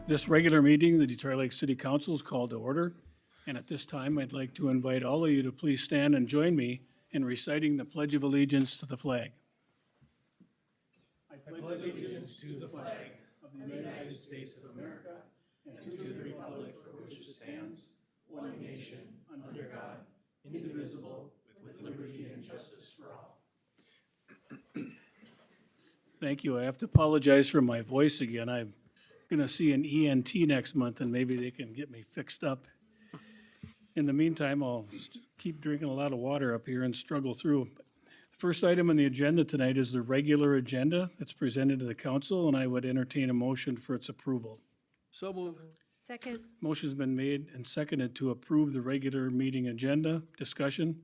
This regular meeting of the Detroit Lake City Council is called to order. And at this time, I'd like to invite all of you to please stand and join me in reciting the Pledge of Allegiance to the flag. Thank you. I have to apologize for my voice again. I'm going to see an ENT next month and maybe they can get me fixed up. In the meantime, I'll keep drinking a lot of water up here and struggle through. The first item on the agenda tonight is the regular agenda that's presented to the council, and I would entertain a motion for its approval. So moved. Second. Motion's been made and seconded to approve the regular meeting agenda. Discussion?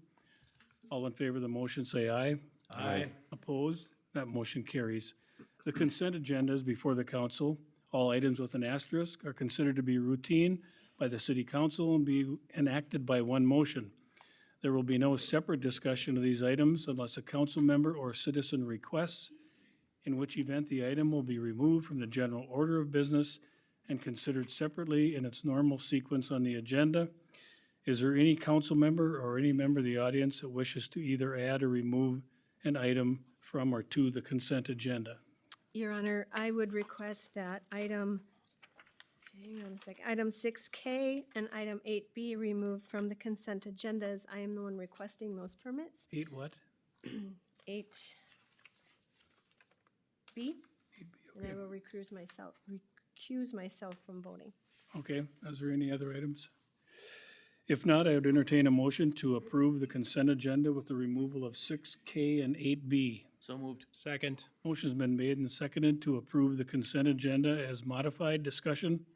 All in favor of the motion, say aye. Aye. Opposed? That motion carries. The consent agenda is before the council. All items with an asterisk are considered to be routine by the city council and be enacted by one motion. There will be no separate discussion of these items unless a council member or citizen requests, in which event the item will be removed from the general order of business and considered separately in its normal sequence on the agenda. Is there any council member or any member of the audience that wishes to either add or remove an item from or to the consent agenda? Your Honor, I would request that item 6K and item 8B removed from the consent agenda, as I am the one requesting those permits. 8 what? 8B, and I will recuse myself from voting. Okay, is there any other items? If not, I would entertain a motion to approve the consent agenda with the removal of 6K and 8B. So moved. Second. Motion's been made and seconded to approve the consent agenda as modified. Discussion?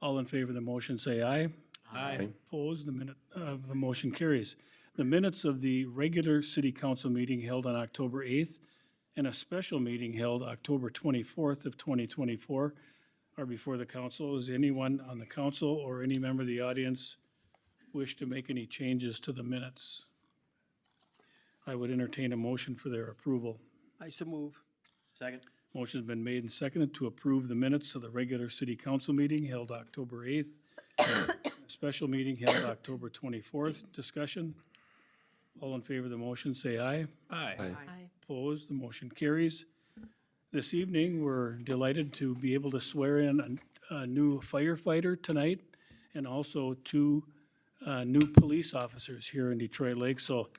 All in favor of the motion, say aye. Aye. Opposed? The motion carries. The minutes of the regular city council meeting held on October 8th and a special meeting held October 24th of 2024 are before the council. Is anyone on the council or any member of the audience wish to make any changes to the minutes? I would entertain a motion for their approval. I so move. Second. Motion's been made and seconded to approve the minutes of the regular city council meeting held October 8th, special meeting held October 24th. Discussion? All in favor of the motion, say aye. Aye. Aye. Opposed? The motion carries. This evening, we're delighted to be able to swear in a new firefighter tonight and also two new police officers here in Detroit Lake. So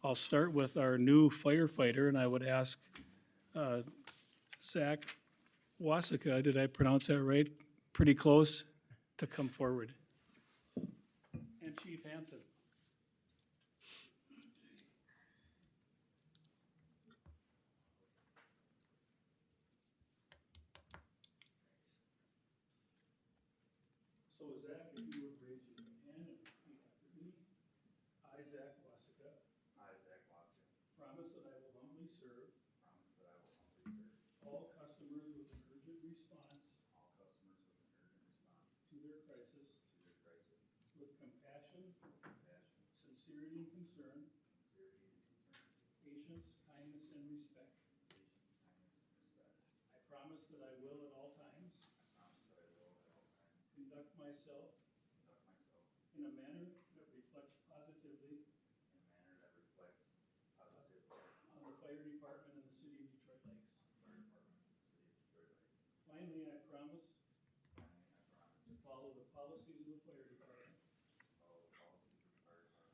I'll start with our new firefighter, and I would ask Zach Wasika, did I pronounce that right? Pretty close, to come forward. And Chief Hanson. So Zach, if you would raise your hand and repeat after me. I, Zach Wasika, promise that I will humbly serve all customers with an urgent response to their crisis with compassion, sincerity and concern, patience, kindness, and respect. I promise that I will at all times conduct myself in a manner that reflects positively on the fire department in the city of Detroit Lakes. Finally, I promise to follow the policies of the fire department,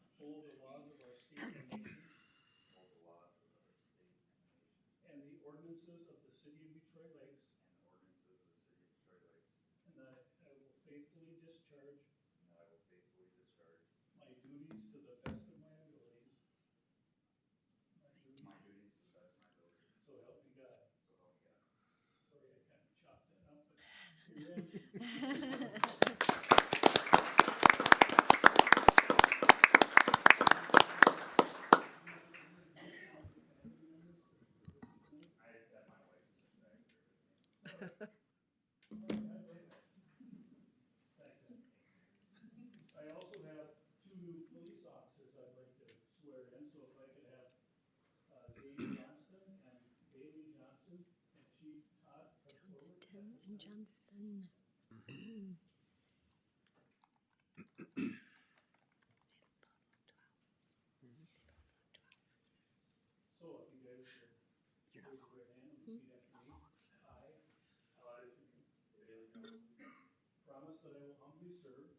uphold the laws of our state and nation, and the ordinances of the city of Detroit Lakes, and that I will faithfully discharge my duties to the best of my abilities. So help me God. Sorry, I kind of chopped that up, but you're in. I also have two new police officers I'd like to swear in, so if I could have Dave Johnston and Bailey Johnson and Chief Todd. Johnston and Johnson. So if you guys raise your right hand and repeat after me. I promise that I will humbly serve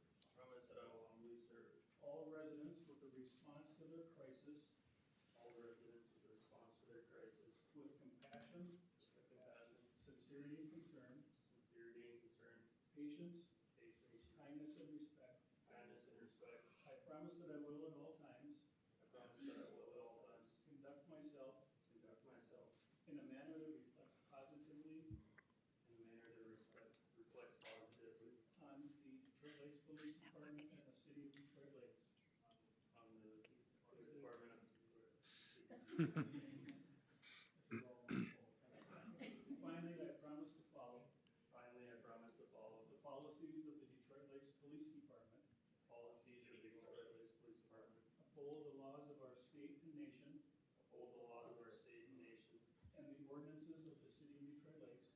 all residents with a response to their crisis with compassion, sincerity and concern, patience, kindness and respect. I promise that I will at all times conduct myself in a manner that reflects positively on the Detroit Lakes Police Department and the city of Detroit Lakes. Finally, I promise to follow the policies of the Detroit Lakes Police Department, uphold the laws of our state and nation, and the ordinances of the city of Detroit Lakes,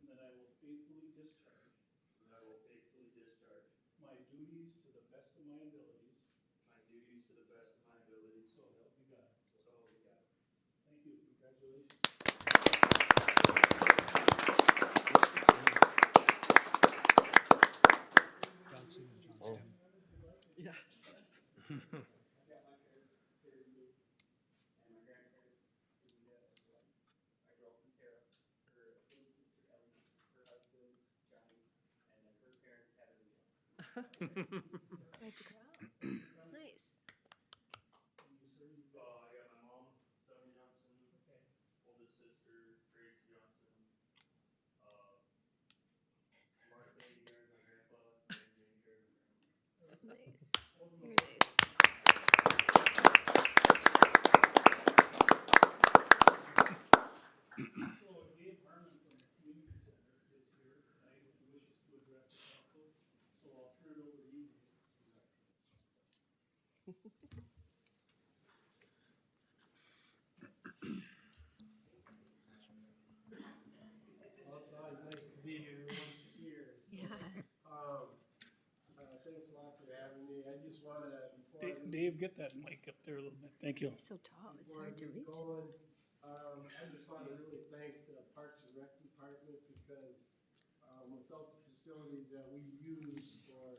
and that I will faithfully discharge my duties to the best of my abilities, so help me God. Thank you, congratulations. Johnson, Johnstown. Yeah. I got my parents here and my grandparents in I grew up in Tara. Her little sister Ellie, her husband Johnny, and then her parents had a real. Quite the crowd. Nice. I got my mom, Sonny Johnson, oldest sister, Grace Johnson, Mark Lady, my grandpa, and Jamie Gary, my grandma. Nice. Very nice. So Dave Harmon from the Community Center is here tonight and wishes to address the council, so I'll turn it over to you, Dave. Well, it's always nice to be here once a year. Yeah. Thanks a lot for having me. I just wanna, Dave, get that mic up there a little bit, thank you. So tall, it's before I hard to get reach. going, I just wanna really thank the Parks and Rec Department because, without the facilities that we use for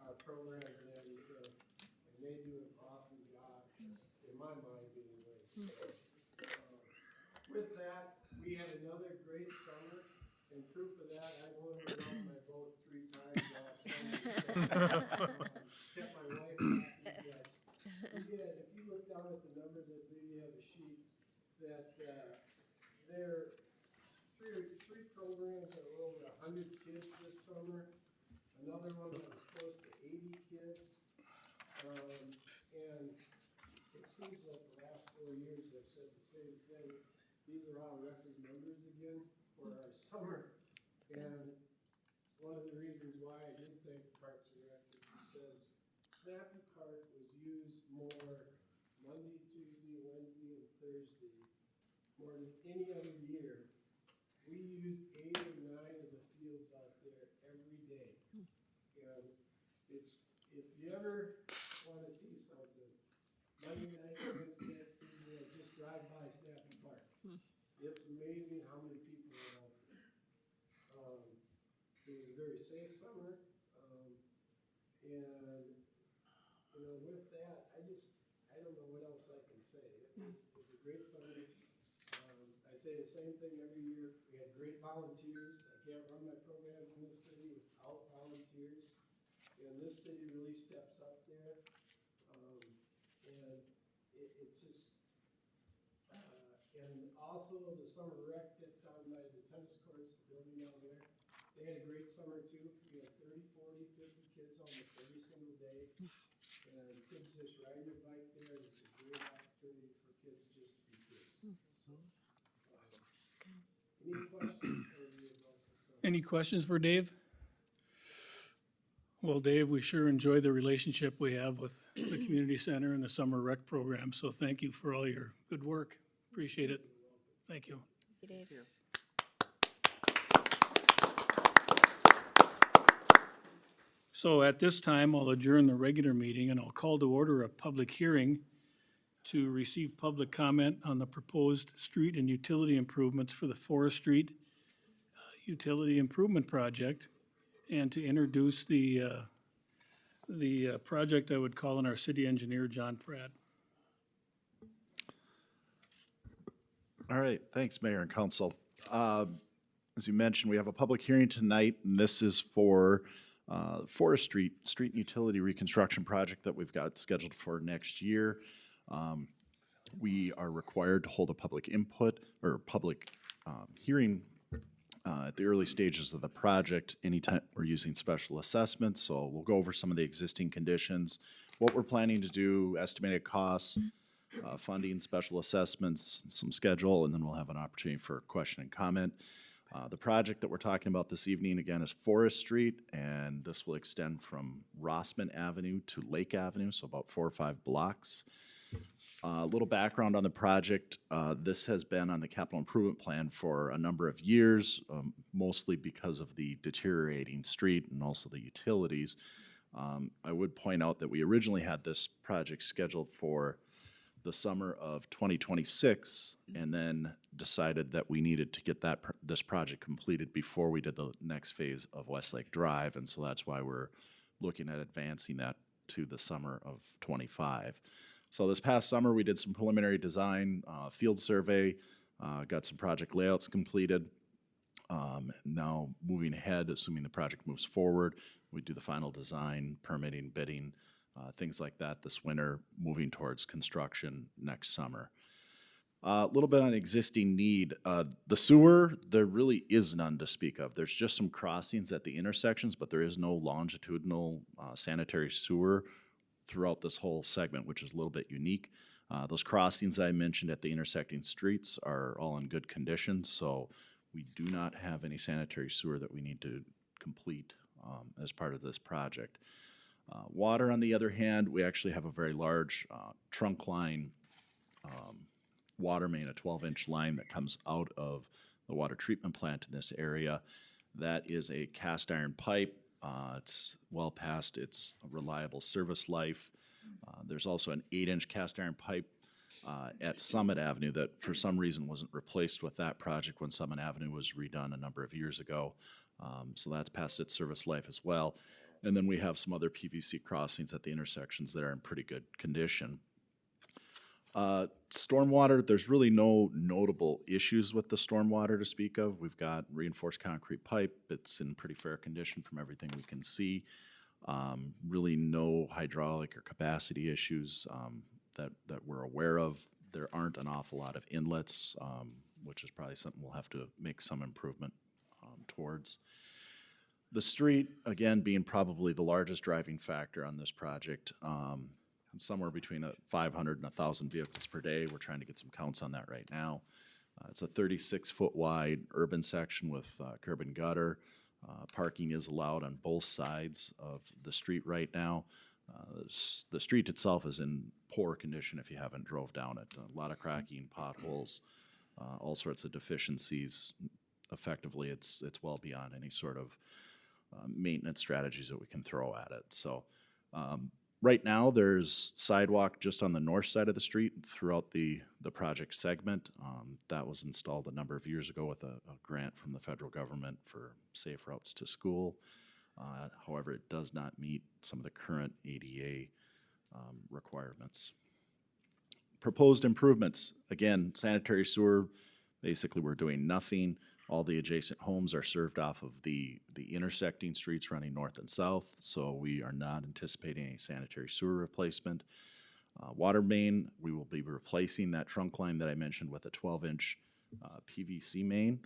our programs and everything, and they do an awesome job, in my mind anyway. With that, we had another great summer, and proof of that, I only went out my boat 3 times all summer. Kept my wife happy, but we did, if you look down at the numbers, I believe you have a sheet, that, there, three programs that were over 100 kids this summer, another one that was close to 80 kids, and it seems like the last 4 years I've said the same thing. These are all record numbers again for our summer. And one of the reasons why I did thank the Parks and Rec is because Snappy Park was used more Monday, Tuesday, Wednesday, and Thursday more than any other year. We used 8 or 9 of the fields out there every day. And it's, if you ever wanna see something, Monday night, Wednesday nights, Tuesday night, just drive by Snappy Park. It's amazing how many people are out there. It was a very safe summer, and, you know, with that, I don't know what else I can say. It was a great summer. I say the same thing every year. We had great volunteers. I can't run my programs in this city without volunteers. And this city really steps up there. And it just, and also the summer rec that's down by the tennis courts, the building down there. They had a great summer too. We had 30, 40, 50 kids almost every single day. And kids just riding their bike there. And it's a great opportunity for kids just to be kids. So, any questions for me about the summer? Any questions for Dave? Well, Dave, we sure enjoy the relationship we have with the community center and the summer rec program, so thank you for all your good work. Appreciate it. Thank you. Thank you, Dave. So at this time, I'll adjourn the regular meeting and I'll call to order a public hearing to receive public comment on the proposed street and utility improvements for the Forest Street Utility Improvement Project, and to introduce the project I would call on our city engineer, John Pratt. All right, thanks, Mayor and Council. As you mentioned, we have a public hearing tonight, and this is for Forest Street and Utility Reconstruction Project that we've got scheduled for next year. We are required to hold a public input or public hearing at the early stages of the project anytime we're using special assessments. So we'll go over some of the existing conditions, what we're planning to do, estimated costs, funding, special assessments, some schedule, and then we'll have an opportunity for question and comment. The project that we're talking about this evening, again, is Forest Street, and this will extend from Rossman Avenue to Lake Avenue, so about 4 or 5 blocks. A little background on the project. This has been on the capital improvement plan for a number of years, mostly because of the deteriorating street and also the utilities. I would point out that we originally had this project scheduled for the summer of 2026, and then decided that we needed to get this project completed before we did the next phase of Westlake Drive, and so that's why we're looking at advancing that to the summer of '25. So this past summer, we did some preliminary design, field survey, got some project layouts completed. Now moving ahead, assuming the project moves forward, we do the final design, permitting, bidding, things like that this winter, moving towards construction next summer. A little bit on existing need. The sewer, there really is none to speak of. There's just some crossings at the intersections, but there is no longitudinal sanitary sewer throughout this whole segment, which is a little bit unique. Those crossings I mentioned at the intersecting streets are all in good condition, so we do not have any sanitary sewer that we need to complete as part of this project. Water, on the other hand, we actually have a very large trunk line water main, a 12-inch line that comes out of the water treatment plant in this area. That is a cast iron pipe. It's well past its reliable service life. There's also an 8-inch cast iron pipe at Summit Avenue that for some reason wasn't replaced with that project when Summit Avenue was redone a number of years ago. So that's past its service life as well. And then we have some other PVC crossings at the intersections that are in pretty good condition. Stormwater, there's really no notable issues with the stormwater to speak of. We've got reinforced concrete pipe. It's in pretty fair condition from everything we can see. Really no hydraulic or capacity issues that we're aware of. There aren't an awful lot of inlets, which is probably something we'll have to make some improvement towards. The street, again, being probably the largest driving factor on this project, somewhere between 500 and 1,000 vehicles per day. We're trying to get some counts on that right now. It's a 36-foot wide urban section with curb and gutter. Parking is allowed on both sides of the street right now. The street itself is in poor condition if you haven't drove down it. A lot of cracking, potholes, all sorts of deficiencies. Effectively, it's well beyond any sort of maintenance strategies that we can throw at it. So right now, there's sidewalk just on the north side of the street throughout the project segment. That was installed a number of years ago with a grant from the federal government for safe routes to school. However, it does not meet some of the current ADA requirements. Proposed improvements, again, sanitary sewer, basically we're doing nothing. All the adjacent homes are served off of the intersecting streets running north and south, so we are not anticipating any sanitary sewer replacement. Water main, we will be replacing that trunk line that I mentioned with a 12-inch PVC main.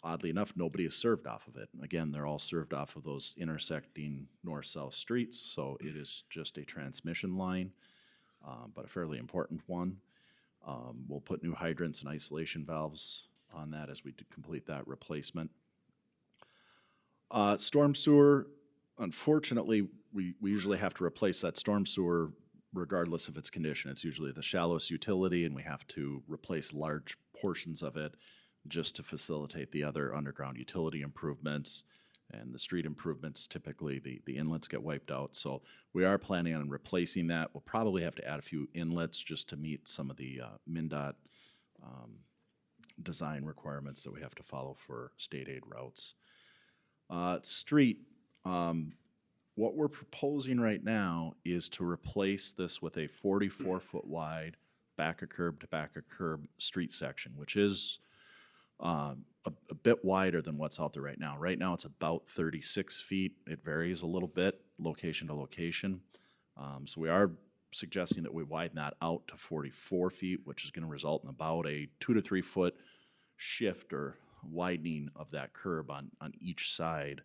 Oddly enough, nobody is served off of it. Again, they're all served off of those intersecting north-south streets, so it is just a transmission line, but a fairly important one. We'll put new hydrants and isolation valves on that as we complete that replacement. Storm sewer, unfortunately, we usually have to replace that storm sewer regardless of its condition. It's usually the shallowest utility, and we have to replace large portions of it just to facilitate the other underground utility improvements And the street improvements, typically the inlets get wiped out. So we are planning on replacing that. We'll probably have to add a few inlets just to meet some of the MnDOT design requirements that we have to follow for state aid routes. Street, what we're proposing right now is to replace this with a 44-foot wide back of curb to back of curb street section, which is a bit wider than what's out there right now. Right now, it's about 36 feet. It varies a little bit, location to location. So we are suggesting that we widen that out to 44 feet, which is going to result in about a 2 to 3 foot shift or widening of that curb on each side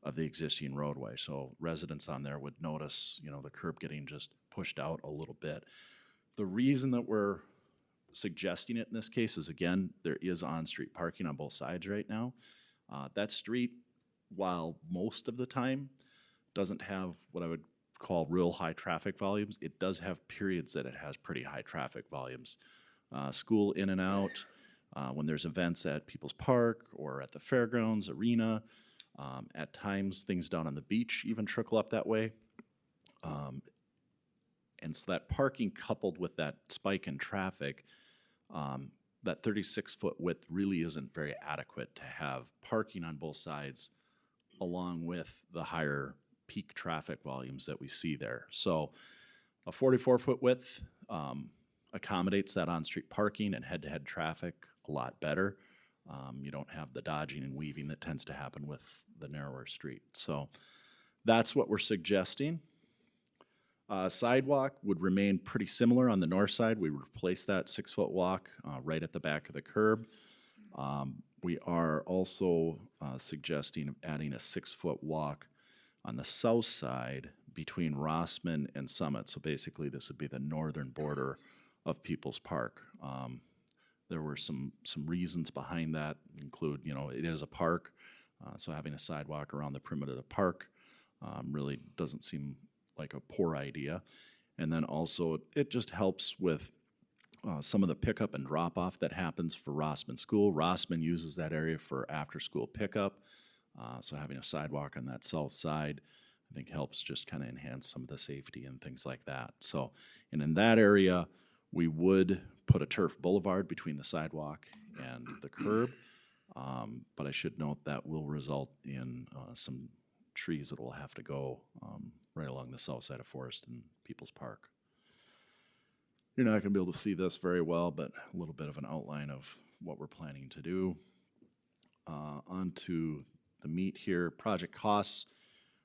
of the existing roadway. So residents on there would notice, the curb getting just pushed out a little bit. The reason that we're suggesting it in this case is, again, there is on-street parking on both sides right now. That street, while most of the time doesn't have what I would call real high traffic volumes, it does have periods that it has pretty high traffic volumes. School in and out, when there's events at People's Park or at the fairgrounds, arena, at times things down on the beach even trickle up that way. And so that parking coupled with that spike in traffic, that 36-foot width really isn't very adequate to have parking on both sides along with the higher peak traffic volumes that we see there. So a 44-foot width accommodates that on-street parking and head-to-head traffic a lot better. You don't have the dodging and weaving that tends to happen with the narrower street. So that's what we're suggesting. Sidewalk would remain pretty similar on the north side. We would replace that 6-foot walk right at the back of the curb. We are also suggesting adding a 6-foot walk on the south side between Rossman and Summit. So basically this would be the northern border of People's Park. There were some reasons behind that, include, it is a park, so having a sidewalk around the perimeter of the park really doesn't seem like a poor idea. And then also it just helps with some of the pickup and drop off that happens for Rossman School. Rossman uses that area for after school pickup. So having a sidewalk on that south side, I think helps just kind of enhance some of the safety and things like that. So, and in that area, we would put a turf boulevard between the sidewalk and the curb. But I should note that will result in some trees that will have to go right along the south side of Forest and People's Park. You're not going to be able to see this very well, but a little bit of an outline of what we're planning to do. On to the meat here. Project costs.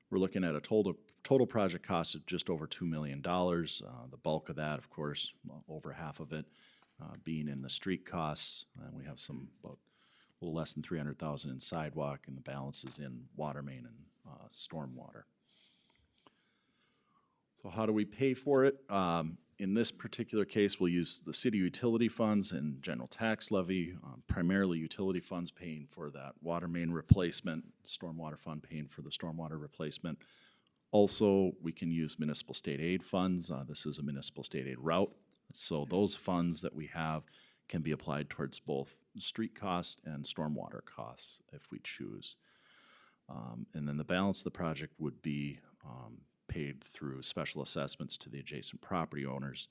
We're looking at a total project cost of just over $2 million. The bulk of that, of course, over half of it, being in the street costs. And we have some about a little less than $300,000 in sidewalk, and the balance is in water main and stormwater. So how do we pay for it? In this particular case, we'll use the city utility funds and general tax levy, primarily utility funds paying for that water main replacement, stormwater fund paying for the stormwater replacement. Also, we can use municipal state aid funds. This is a municipal state aid route. So those funds that we have can be applied towards both street cost and stormwater costs if we choose. And then the balance of the project would be paid through special assessments to the adjacent property owners.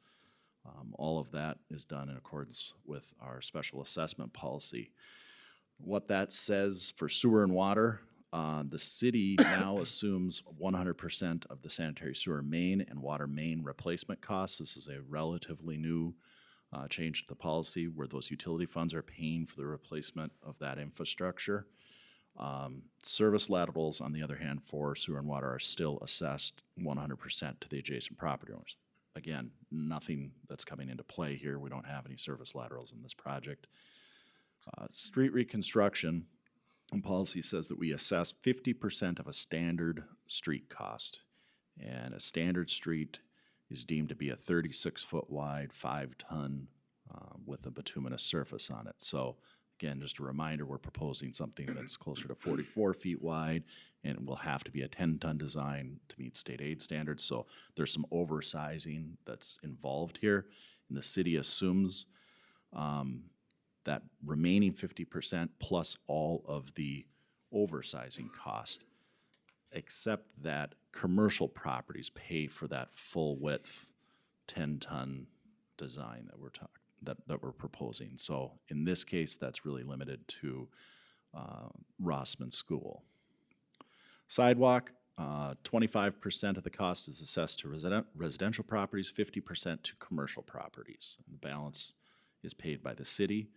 All of that is done in accordance with our special assessment policy. What that says for sewer and water, the city now assumes 100% of the sanitary sewer main and water main replacement costs. This is a relatively new change to the policy where those utility funds are paying for the replacement of that infrastructure. Service laterals, on the other hand, for sewer and water are still assessed 100% to the adjacent property owners. Again, nothing that's coming into play here. We don't have any service laterals in this project. Street reconstruction, and policy says that we assess 50% of a standard street cost. And a standard street is deemed to be a 36-foot wide, 5-ton with a bituminous surface on it. So again, just a reminder, we're proposing something that's closer to 44 feet wide, and it will have to be a 10-ton design to meet state aid standards. So there's some oversizing that's involved here, and the city assumes that remaining 50% plus all of the oversizing cost. except that commercial properties pay for that full width 10-ton design that that we're proposing. So in this case, that's really limited to Rossman School. Sidewalk, 25% of the cost is assessed to residential properties, 50% to commercial properties. And the balance is paid by the city.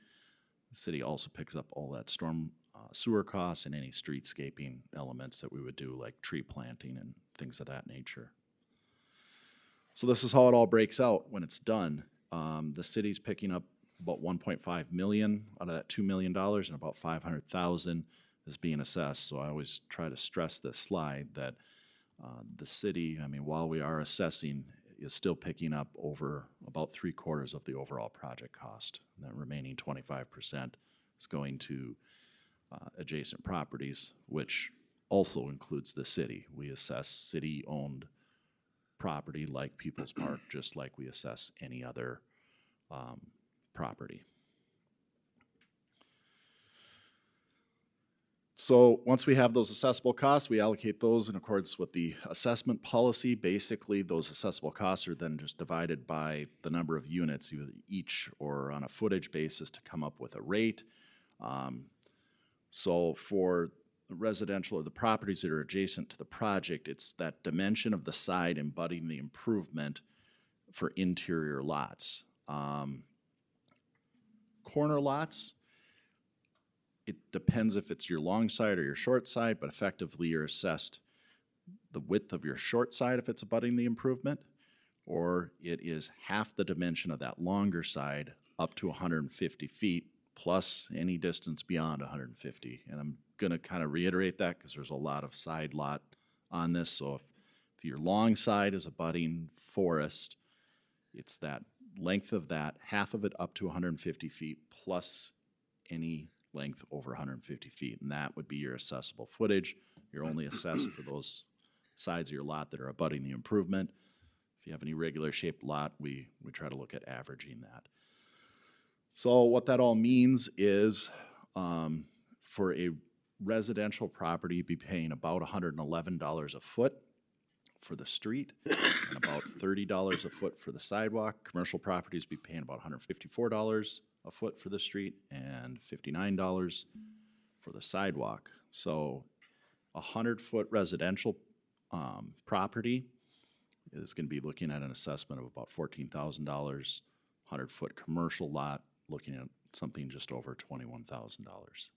The city also picks up all that storm sewer costs and any streetscaping elements that we would do, like tree planting and things of that nature. So this is how it all breaks out when it's done. The city's picking up about 1.5 million out of that $2 million, and about 500,000 is being assessed. So I always try to stress this slide that the city, I mean, while we are assessing, is still picking up over about 3/4 of the overall project cost. And that remaining 25% is going to adjacent properties, which also includes the city. We assess city-owned property like People's Park, just like we assess any other property. So once we have those assessable costs, we allocate those in accordance with the assessment policy. Basically, those assessable costs are then just divided by the number of units, either each or on a footage basis, to come up with a rate. So for the residential or the properties that are adjacent to the project, it's that dimension of the side embodying the improvement for interior lots. Corner lots, it depends if it's your long side or your short side, but effectively you're assessed the width of your short side if it's abutting the improvement, or it is half the dimension of that longer side up to 150 feet plus any distance beyond 150. And I'm gonna kind of reiterate that because there's a lot of side lot on this. So if your long side is abutting forest, it's that length of that, half of it up to 150 feet plus any length over 150 feet. And that would be your assessable footage. You're only assessed for those sides of your lot that are abutting the improvement. If you have any regular shaped lot, we try to look at averaging that. So what that all means is for a residential property, you'd be paying about $111 a foot for the street and about $30 a foot for the sidewalk. Commercial properties be paying about $154 a foot for the street and $59 for the sidewalk. So a 100-foot residential property is going to be looking at an assessment of about $14,000. 100-foot commercial lot looking at something just over $21,000.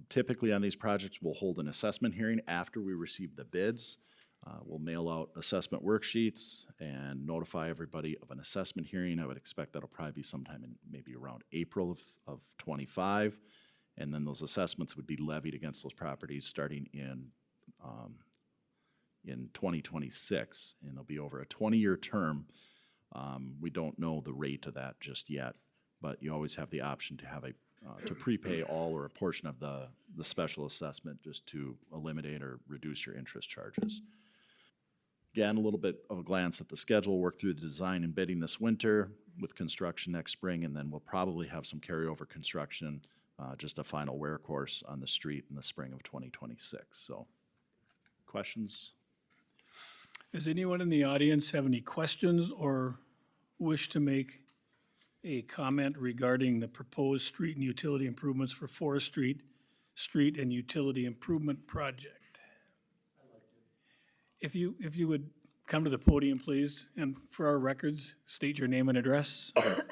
Typically on these projects, we'll hold an assessment hearing after we receive the bids. We'll mail out assessment worksheets and notify everybody of an assessment hearing. I would expect that'll probably be sometime in maybe around April of 25. And then those assessments would be levied against those properties starting in 2026. And they'll be over a 20-year term. We don't know the rate of that just yet, but you always have the option to have to prepay all or a portion of the special assessment just to eliminate or reduce your interest charges. Again, a little bit of a glance at the schedule, work through the design and bidding this winter with construction next spring, and then we'll probably have some carryover construction, just a final wear course on the street in the spring of 2026. So, questions? Does anyone in the audience have any questions or wish to make a comment regarding the proposed street and utility improvements for Forest Street and Utility Improvement Project? If you would come to the podium, please, and for our records, state your name and address. Good evening.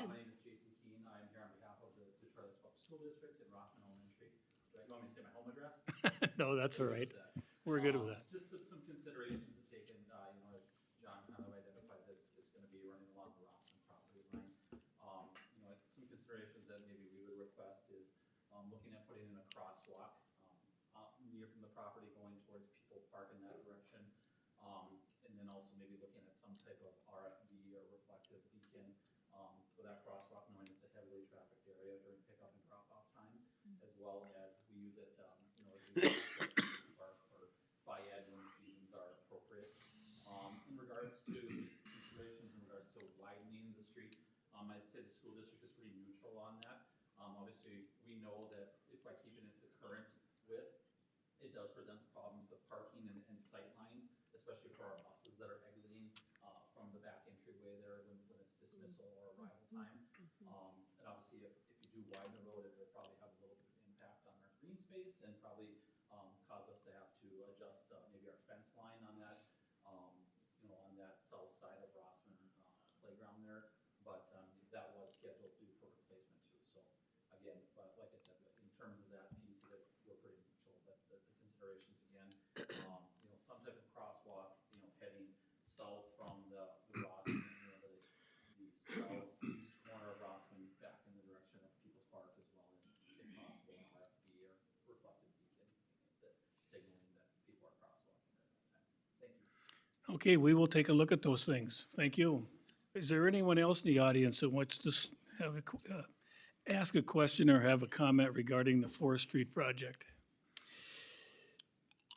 My name is Jason Keene. I'm here on behalf of the Detroit Public School District in Rossman Elementary. Do you want me to say my home address? No, that's all right. We're good with that. Just some considerations to take in, as John kind of identified that it's going to be running along the Rossman property line. Some considerations that maybe we would request is looking at putting in a crosswalk near from the property going towards People Park in that direction. And then also maybe looking at some type of RFB or reflective beacon for that crosswalk, knowing it's a heavily trafficked area during pickup and drop-off time, as well as we use it, as we use it for FIAD when the seasons are appropriate. In regards to considerations in regards to widening the street, I'd say the school district is pretty neutral on that. Obviously, we know that if by keeping it the current width, it does present problems with parking and sight lines, especially for our buses that are exiting, from the back entryway there when it's dismissal or arrival time. And obviously, if you do widen the road, it will probably have a little bit of impact on our green space and probably, cause us to have to adjust, maybe our fence line on that, on that south side of Rossman, playground there. But, that was scheduled due for replacement too, so again, but like I said, in terms of that piece of it, we're pretty neutral, but the considerations again, some type of crosswalk, heading south from the Rossman, the southeast corner of Rossman back in the direction of People's Park, as well as, if possible, an RFB or reflective beacon, that signaling that people are crosswalking during that time. Thank you. Okay, we will take a look at those things. Thank you. Is there anyone else in the audience that wants to ask a question or have a comment regarding the Forest Street project?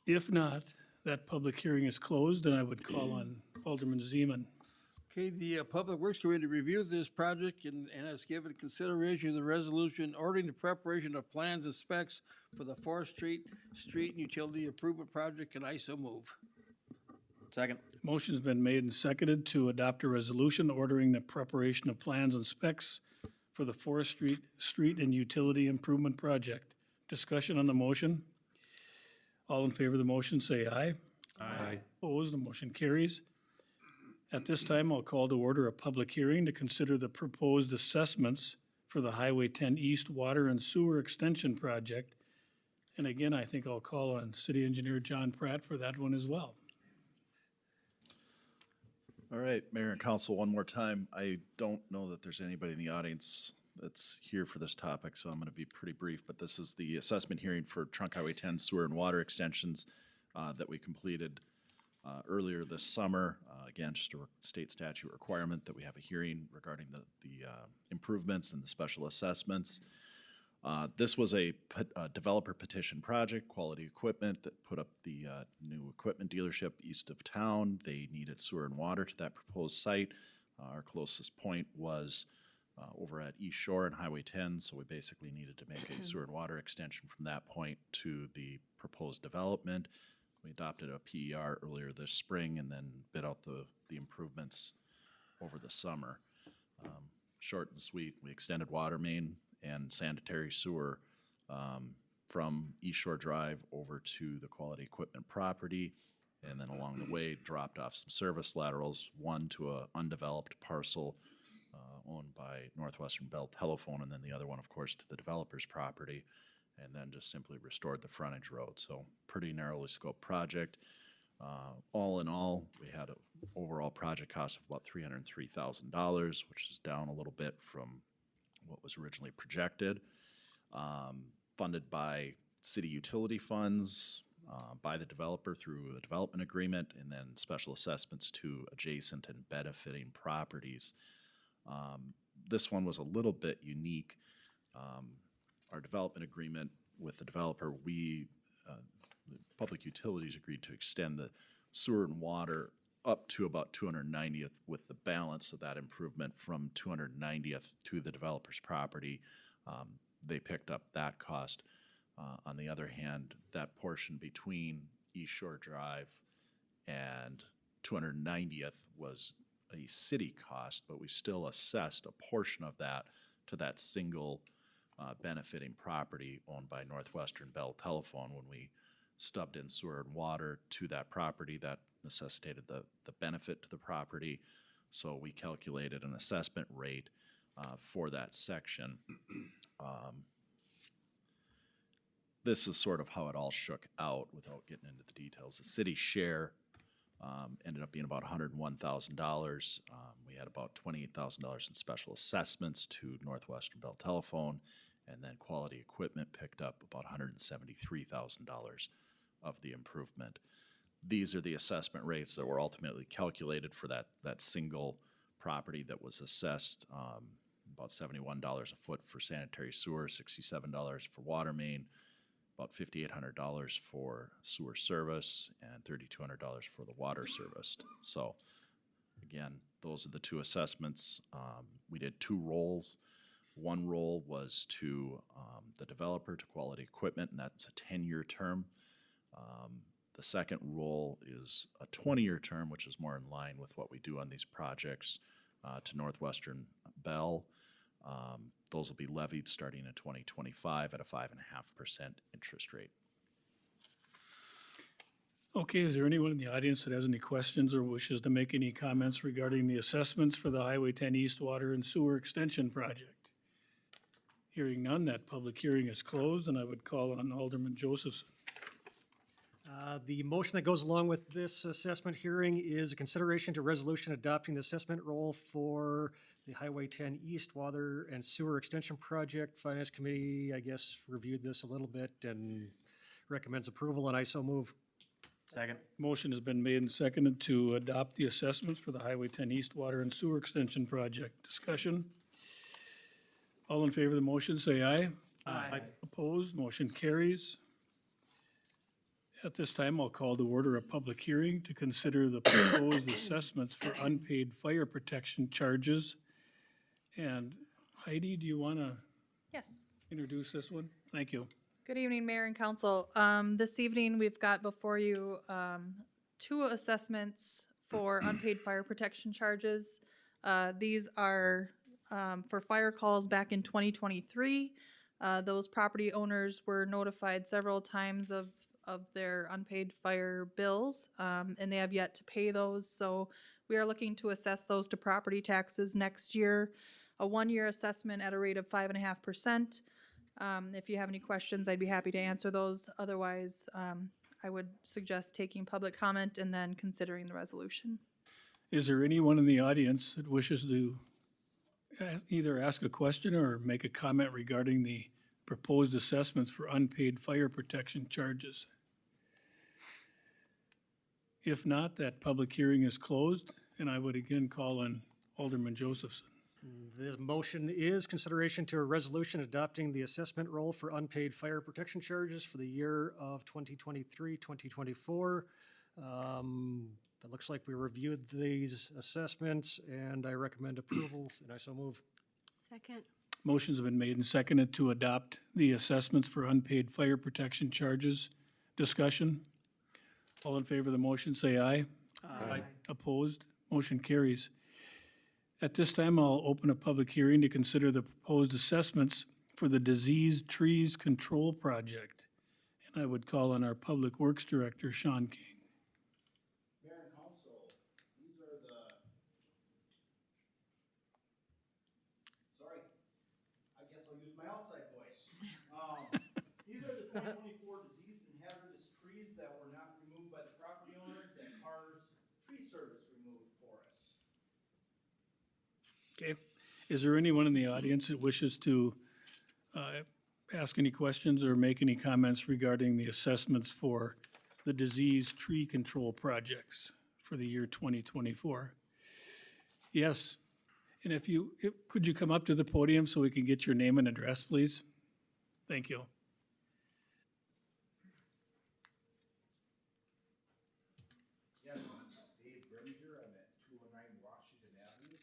If not, that public hearing is closed, and I would call on Alderman Zeman. Okay, the Public Works Committee reviewed this project and has given consideration to the resolution ordering the preparation of plans and specs for the Forest Street and Utility Improvement Project, and I so move. Second. Motion's been made and seconded to adopt a resolution ordering the preparation of plans and specs for the Forest Street and Utility Improvement Project. Discussion on the motion? All in favor of the motion, say aye. Aye. Opposed, the motion carries. At this time, I'll call to order a public hearing to consider the proposed assessments for the Highway 10 East Water and Sewer Extension Project. And again, I think I'll call on City Engineer John Pratt for that one as well. All right, Mayor and Council, one more time. I don't know that there's anybody in the audience that's here for this topic, so I'm going to be pretty brief. But this is the assessment hearing for Trunk Highway 10 sewer and water extensions that we completed earlier this summer. Again, just a state statute requirement that we have a hearing regarding the improvements and the special assessments. This was a developer petition project, Quality Equipment, that put up the new equipment dealership east of town. They needed sewer and water to that proposed site. Our closest point was over at East Shore and Highway 10, so we basically needed to make a sewer and water extension from that point to the proposed development. We adopted a PER earlier this spring and then bid out the improvements over the summer. Short and sweet, we extended water main and sanitary sewer from East Shore Drive over to the Quality Equipment property, and then along the way dropped off some service laterals, one to a undeveloped parcel owned by Northwestern Bell Telephone, and then the other one, of course, to the developer's property, and then just simply restored the frontage road. So pretty narrowly scoped project. All in all, we had an overall project cost of about $303,000, which is down a little bit from what was originally projected. Funded by city utility funds, by the developer through a development agreement, and then special assessments to adjacent and benefiting properties. This one was a little bit unique. Our development agreement with the developer, the public utilities agreed to extend the sewer and water up to about 290th, with the balance of that improvement from 290th to the developer's property. They picked up that cost. On the other hand, that portion between East Shore Drive and 290th was a city cost, but we still assessed a portion of that to that single benefiting property owned by Northwestern Bell Telephone. When we stubbed in sewer and water to that property, that necessitated the benefit to the property. So we calculated an assessment rate for that section. This is sort of how it all shook out without getting into the details. The city share ended up being about $101,000. We had about $28,000 in special assessments to Northwestern Bell Telephone, and then Quality Equipment picked up about $173,000 of the improvement. These are the assessment rates that were ultimately calculated for that single property that was assessed, about $71 a foot for sanitary sewer, $67 for water main, about $5,800 for sewer service, and $3,200 for the water service. So again, those are the two assessments. We did two rolls. One roll was to the developer, to Quality Equipment, and that's a 10-year term. The second rule is a 20-year term, which is more in line with what we do on these projects to Northwestern Bell. Those will be levied starting in 2025 at a 5.5% interest rate. Okay, is there anyone in the audience that has any questions or wishes to make any comments regarding the assessments for the Highway 10 East Water and Sewer Extension Project? Hearing none, that public hearing is closed, and I would call on Alderman Josephson. The motion that goes along with this assessment hearing is a consideration to resolution adopting the assessment roll for the Highway 10 East Water and Sewer Extension Project. Finance Committee, I guess, reviewed this a little bit and recommends approval, and I so move. Second. Motion has been made and seconded to adopt the assessments for the Highway 10 East Water and Sewer Extension Project. Discussion? All in favor of the motion, say aye. Aye. Opposed, motion carries. At this time, I'll call to order a public hearing to consider the proposed assessments for unpaid fire protection charges. And Heidi, do you want to Yes. introduce this one? Thank you. Good evening, Mayor and Council. This evening, we've got before you two assessments for unpaid fire protection charges. These are for fire calls back in 2023. Those property owners were notified several times of their unpaid fire bills, and they have yet to pay those. So we are looking to assess those to property taxes next year. A 1-year assessment at a rate of 5.5%. If you have any questions, I'd be happy to answer those. Otherwise, I would suggest taking public comment and then considering the resolution. Is there anyone in the audience that wishes to either ask a question or make a comment regarding the proposed assessments for unpaid fire protection charges? If not, that public hearing is closed, and I would again call on Alderman Josephson. The motion is consideration to a resolution adopting the assessment roll for unpaid fire protection charges for the year of 2023, 2024. It looks like we reviewed these assessments, and I recommend approval, and I so move. Second. Motions have been made and seconded to adopt the assessments for unpaid fire protection charges. Discussion? All in favor of the motion, say aye. Aye. Opposed? Motion carries. At this time, I'll open a public hearing to consider the proposed assessments for the Disease Trees Control Project. And I would call on our Public Works Director, Sean King. Mayor and council, these are the, sorry, I guess I'll use my outside voice. These are the 2024 diseased and hazardous trees that were not removed by the property owners that Carr's Tree Service removed for us. Okay. Is there anyone in the audience that wishes to ask any questions or make any comments regarding the assessments for the disease tree control projects for the year 2024? Yes. And could you come up to the podium so we can get your name and address, please? Thank you. Yes, Dave Grimminger, I'm at 209 Washington Avenue,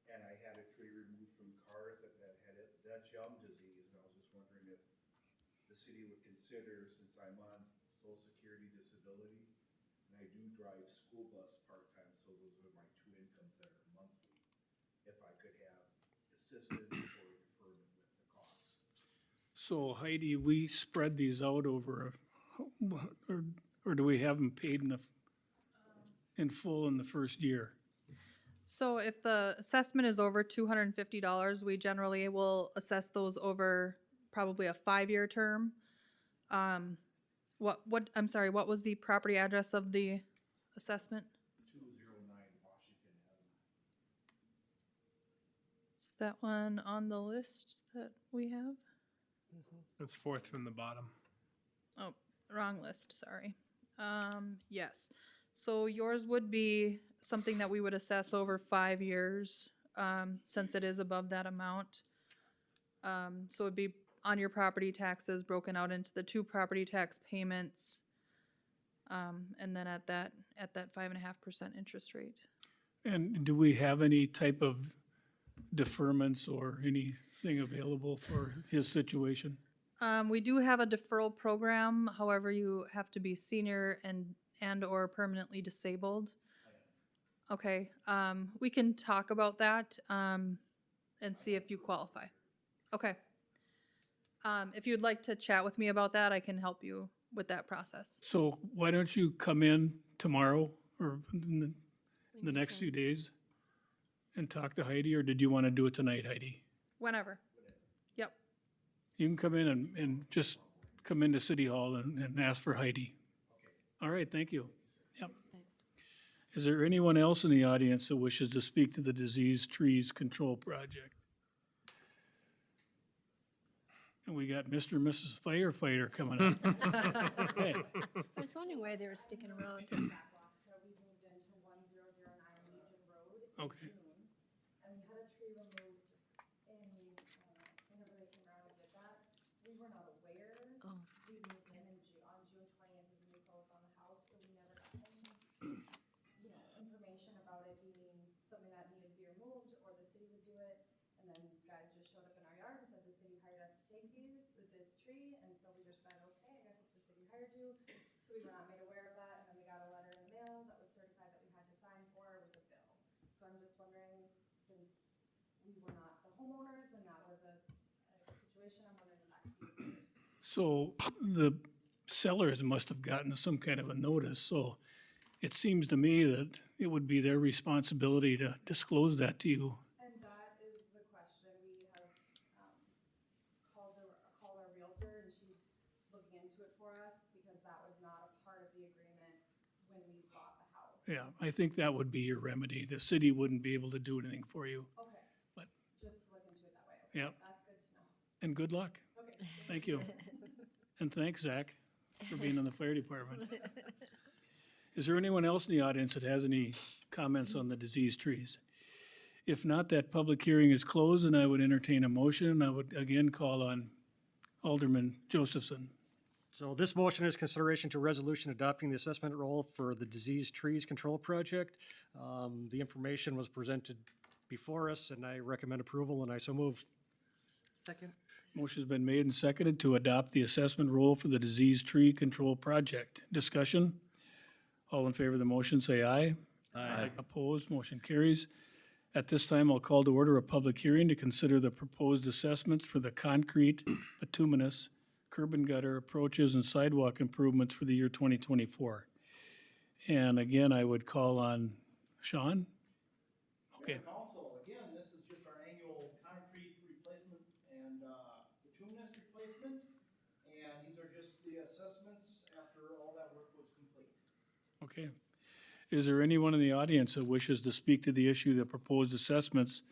and I had a tree removed from Carr's that had Dutch elm disease, and I was just wondering if the city would consider, since I'm on social security disability, and I do drive school bus part-time, so those are my two incomes that are monthly, if I could have assistance or deferment with the cost. So Heidi, we spread these out over, or do we have them paid in full in the first year? So if the assessment is over $250, we generally will assess those over probably a 5-year term. I'm sorry, what was the property address of the assessment? 209 Washington Avenue. Is that one on the list that we have? It's fourth from the bottom. Oh, wrong list, sorry. Yes. So yours would be something that we would assess over 5 years, since it is above that amount. So it'd be on your property taxes broken out into the 2 property tax payments. And then at that 5.5% interest rate. And do we have any type of deferments or anything available for his situation? We do have a deferral program, however, you have to be senior and/or permanently disabled. Okay, we can talk about that, and see if you qualify. Okay. If you'd like to chat with me about that, I can help you with that process. So why don't you come in tomorrow or in the next few days and talk to Heidi, or did you want to do it tonight, Heidi? Whenever. Yep. You can come in and just come into City Hall and ask for Heidi. All right, thank you. Yep. Is there anyone else in the audience that wishes to speak to the Disease Trees Control Project? And we got Mr. and Mrs. Firefighter coming up. Hey, I was wondering why they were sticking around. okay. And we had a tree removed whenever they came around and did that. We were not aware. Oh. We moved in on June 20th was when we closed on the house, so we never got any, information about it being something that needed to be removed or the city would do it. And then guys just showed up in our yard and said the city hired us to take this tree, and so we just said, okay, I guess if the city hired you. So we were not made aware of that, and then we got a letter in the mail that was certified that we had to sign for with a bill. So I'm just wondering, since we were not the homeowners when that was a situation, I'm wondering if that could be. So the sellers must have gotten some kind of a notice, so it seems to me that it would be their responsibility to disclose that to you. And that is the question. We have, called our realtor, and she's looking into it for us, because that was not a part of the agreement when we bought the house. Yeah, I think that would be your remedy. The city wouldn't be able to do anything for you. Okay. But- Just to look into it that way. Okay. Yep. That's good to know. And good luck. Okay. Thank you. And thanks, Zach, for being in the fire department. Is there anyone else in the audience that has any comments on the diseased trees? If not, that public hearing is closed, and I would entertain a motion, and I would again call on Alderman Josephson. So this motion is consideration to resolution adopting the assessment role for the Diseased Trees Control Project. The information was presented before us, and I recommend approval, and I so move. Second. Motion's been made and seconded to adopt the assessment role for the diseased tree control project. Discussion? All in favor of the motion, say aye. Aye. Opposed, motion carries. At this time, I'll call to order a public hearing to consider the proposed assessments for the concrete, bituminous, curb and gutter approaches and sidewalk improvements for the year 2024. And again, I would call on Sean? Okay, Council, again, this is just our annual concrete replacement and bituminous replacement. And these are just the assessments after all that work was complete. okay. Is there anyone in the audience that wishes to speak to the issue of the proposed assessments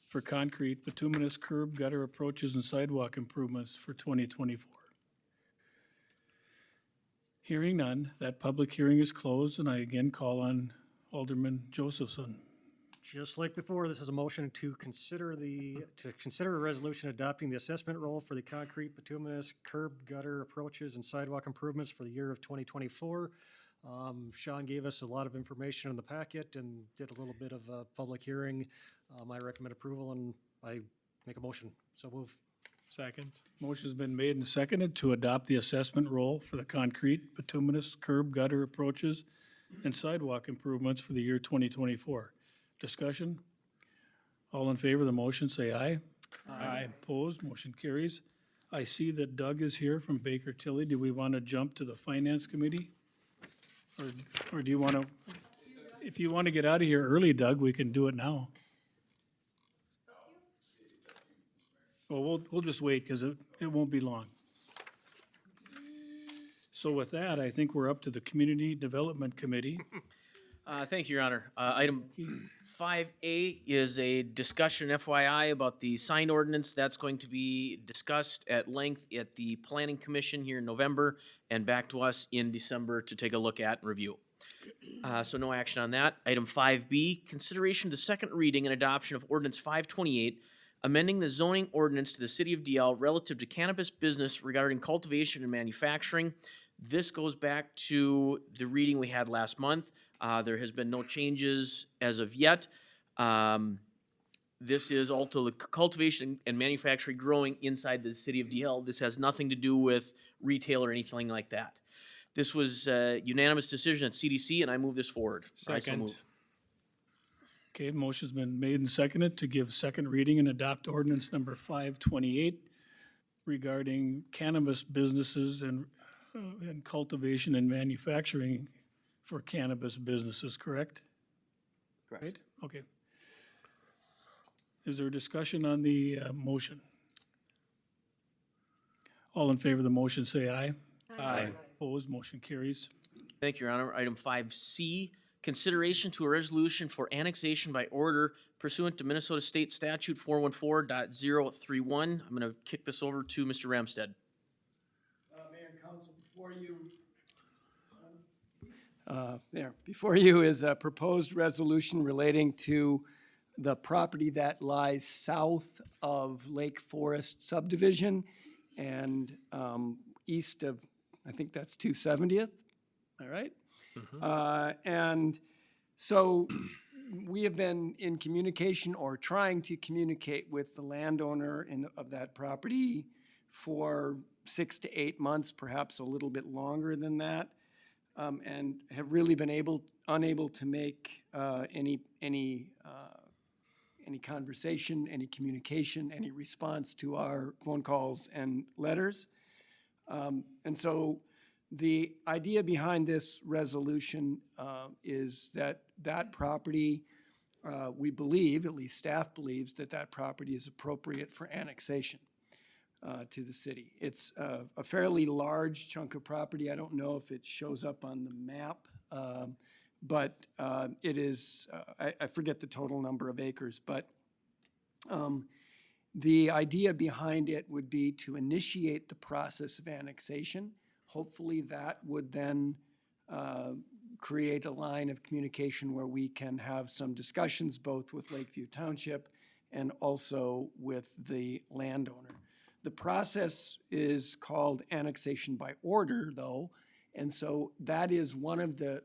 for concrete, bituminous, curb, gutter approaches, and sidewalk improvements for 2024? Hearing none, that public hearing is closed, and I again call on Alderman Josephson. Just like before, this is a motion to consider a resolution adopting the assessment role for the concrete, bituminous, curb, gutter approaches, and sidewalk improvements for the year of 2024. Sean gave us a lot of information in the packet and did a little bit of a public hearing. I recommend approval, and I make a motion. So move. Second. Motion's been made and seconded to adopt the assessment role for the concrete, bituminous, curb, gutter approaches, and sidewalk improvements for the year 2024. Discussion? All in favor of the motion, say aye. Aye. Opposed, motion carries. I see that Doug is here from Baker Tilly. Do we want to jump to the Finance Committee? Or do you want to, if you want to get out of here early, Doug, we can do it now. Well, we'll just wait, because it won't be long. So with that, I think we're up to the Community Development Committee. Thank you, Your Honor. Item 5A is a discussion FYI about the sign ordinance. That's going to be discussed at length at the Planning Commission here in November and back to us in December to take a look at and review. So no action on that. Item 5B, consideration to second reading and adoption of ordinance 528, amending the zoning ordinance to the City of DL relative to cannabis business regarding cultivation and manufacturing. This goes back to the reading we had last month. There has been no changes as of yet. This is also the cultivation and manufacturing growing inside the city of DL. This has nothing to do with retail or anything like that. This was a unanimous decision at CDC, and I move this forward. I so Second. move. Okay, motion's been made and seconded to give second reading and adopt ordinance number 528 regarding cannabis businesses and cultivation and manufacturing for cannabis businesses, correct? Correct. Right? Okay. Is there discussion on the motion? All in favor of the motion, say aye. Aye. Opposed, motion carries. Thank you, Your Honor. Item 5C, consideration to a resolution for annexation by order pursuant to Minnesota State Statute 414.031. I'm going to kick this over to Mr. Ramstead. Mayor and council, before you is a proposed resolution relating to the property that lies south of Lake Forest subdivision and east of, I think that's 270th, all right? And so we have been in communication or trying to communicate with the landowner of that property for 6 to 8 months, perhaps a little bit longer than that, and have really been unable to make any conversation, any communication, any response to our phone calls and letters. And so the idea behind this resolution is that that property, we believe, at least staff believes, that that property is appropriate for annexation to the city. It's a fairly large chunk of property. I don't know if it shows up on the map, but it is, I forget the total number of acres, but the idea behind it would be to initiate the process of annexation. Hopefully that would then create a line of communication where we can have some discussions both with Lakeview Township and also with the landowner. The process is called annexation by order, though, and so that is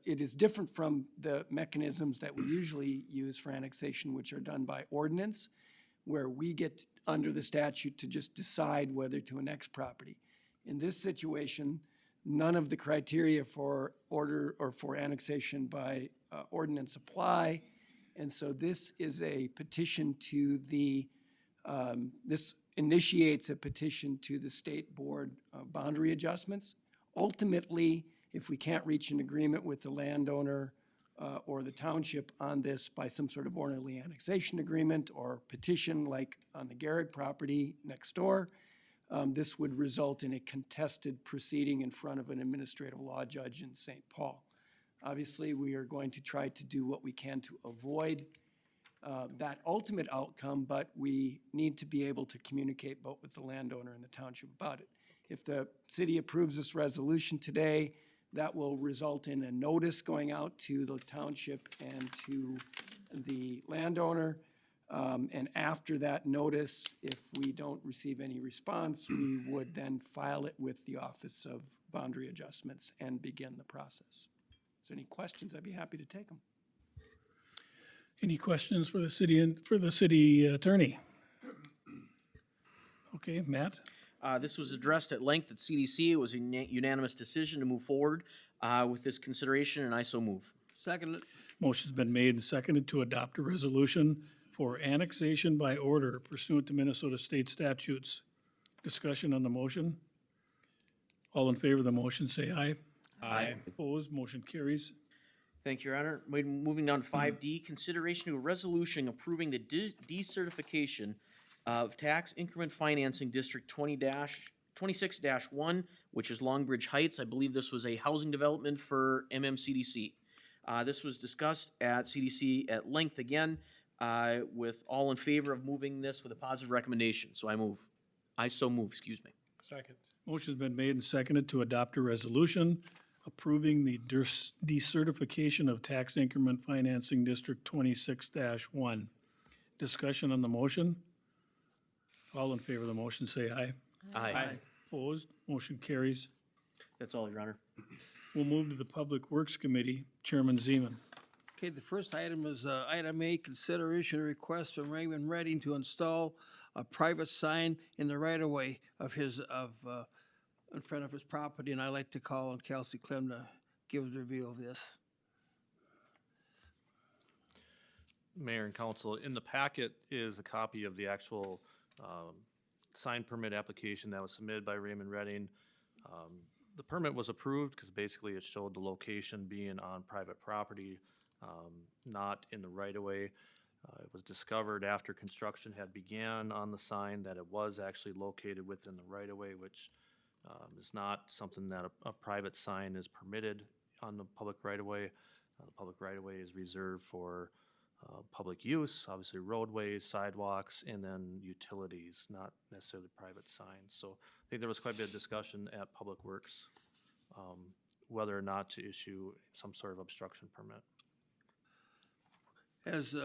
it is different from the mechanisms that we usually use for annexation, which are done by ordinance, where we get under the statute to just decide whether to annex property. In this situation, none of the criteria for order or for annexation by ordinance apply, and so this is a petition to the, this initiates a petition to the state board boundary adjustments. Ultimately, if we can't reach an agreement with the landowner or the township on this by some sort of orderly annexation agreement or petition like on the Garrick property next door, this would result in a contested proceeding in front of an administrative law judge in St. Paul. Obviously, we are going to try to do what we can to avoid that ultimate outcome, but we need to be able to communicate both with the landowner and the township about it. If the city approves this resolution today, that will result in a notice going out to the township and to the landowner. And after that notice, if we don't receive any response, we would then file it with the Office of Boundary Adjustments and begin the process. Is there any questions? I'd be happy to take them. Any questions for the city and for the city attorney? Okay, Matt? This was addressed at length at CDC. It was a unanimous decision to move forward with this consideration, and I so move. Second. Motion's been made and seconded to adopt a resolution for annexation by order pursuant to Minnesota State statutes. Discussion on the motion? All in favor of the motion, say aye. Aye. Opposed, motion carries. Thank you, Your Honor. Moving down to 5D, consideration to a resolution approving the decertification of tax increment financing District 26-1, which is Longbridge Heights. I believe this was a housing development for MMCDC. This was discussed at CDC at length again, with all in favor of moving this with a positive recommendation. So I so move, excuse me. Second. Motion's been made and seconded to adopt a resolution approving the decertification of tax increment financing District 26-1. Discussion on the motion? All in favor of the motion, say aye. Aye. Opposed, motion carries. That's all, Your Honor. We'll move to the Public Works Committee. Chairman Zeman. Okay, the first item is, item A, consideration of request from Raymond Redding to install a private sign in the right-of-way of his, in front of his property, and I'd like to call on Kelsey Clem to give us a review of this. Mayor and council, in the packet is a copy of the actual sign permit application that was submitted by Raymond Redding. The permit was approved because basically it showed the location being on private property, not in the right-of-way. It was discovered after construction had began on the sign that it was actually located within the right-of-way, which is not something that a private sign is permitted on the public right-of-way. The public right-of-way is reserved for public use, obviously roadways, sidewalks, and then utilities, not necessarily private signs. So I think there was quite a bit of discussion at Public Works whether or not to issue some sort of obstruction permit. As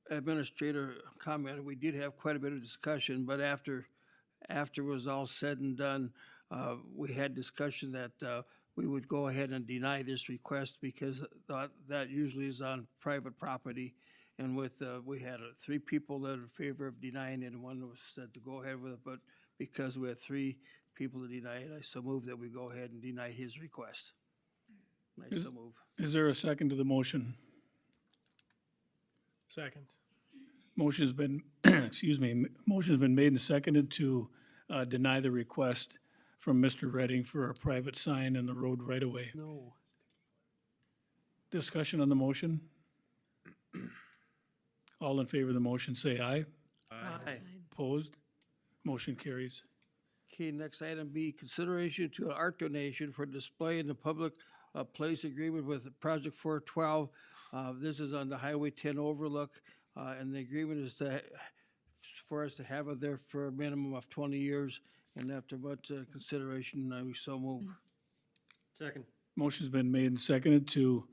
Administrator commented, we did have quite a bit of discussion, but after it was all said and done, we had discussion that we would go ahead and deny this request because that usually is on private property. And with, we had 3 people that are in favor of denying it, and one was said to go ahead with it, but because we had 3 people to deny it, I so move that we go ahead and deny his request. I so move. Is there a second to the motion? Second. Motion's been, excuse me, motion's been made and seconded to deny the request from Mr. Redding for a private sign in the road right-of-way. No. Discussion on the motion? All in favor of the motion, say aye. Aye. Opposed? Motion carries. Okay, next item B, consideration to an art donation for display in the public place agreement with Project 412. This is on the Highway 10 overlook, and the agreement is for us to have it there for a minimum of 20 years, and after much consideration, I so move. Second. Motion's been made and seconded to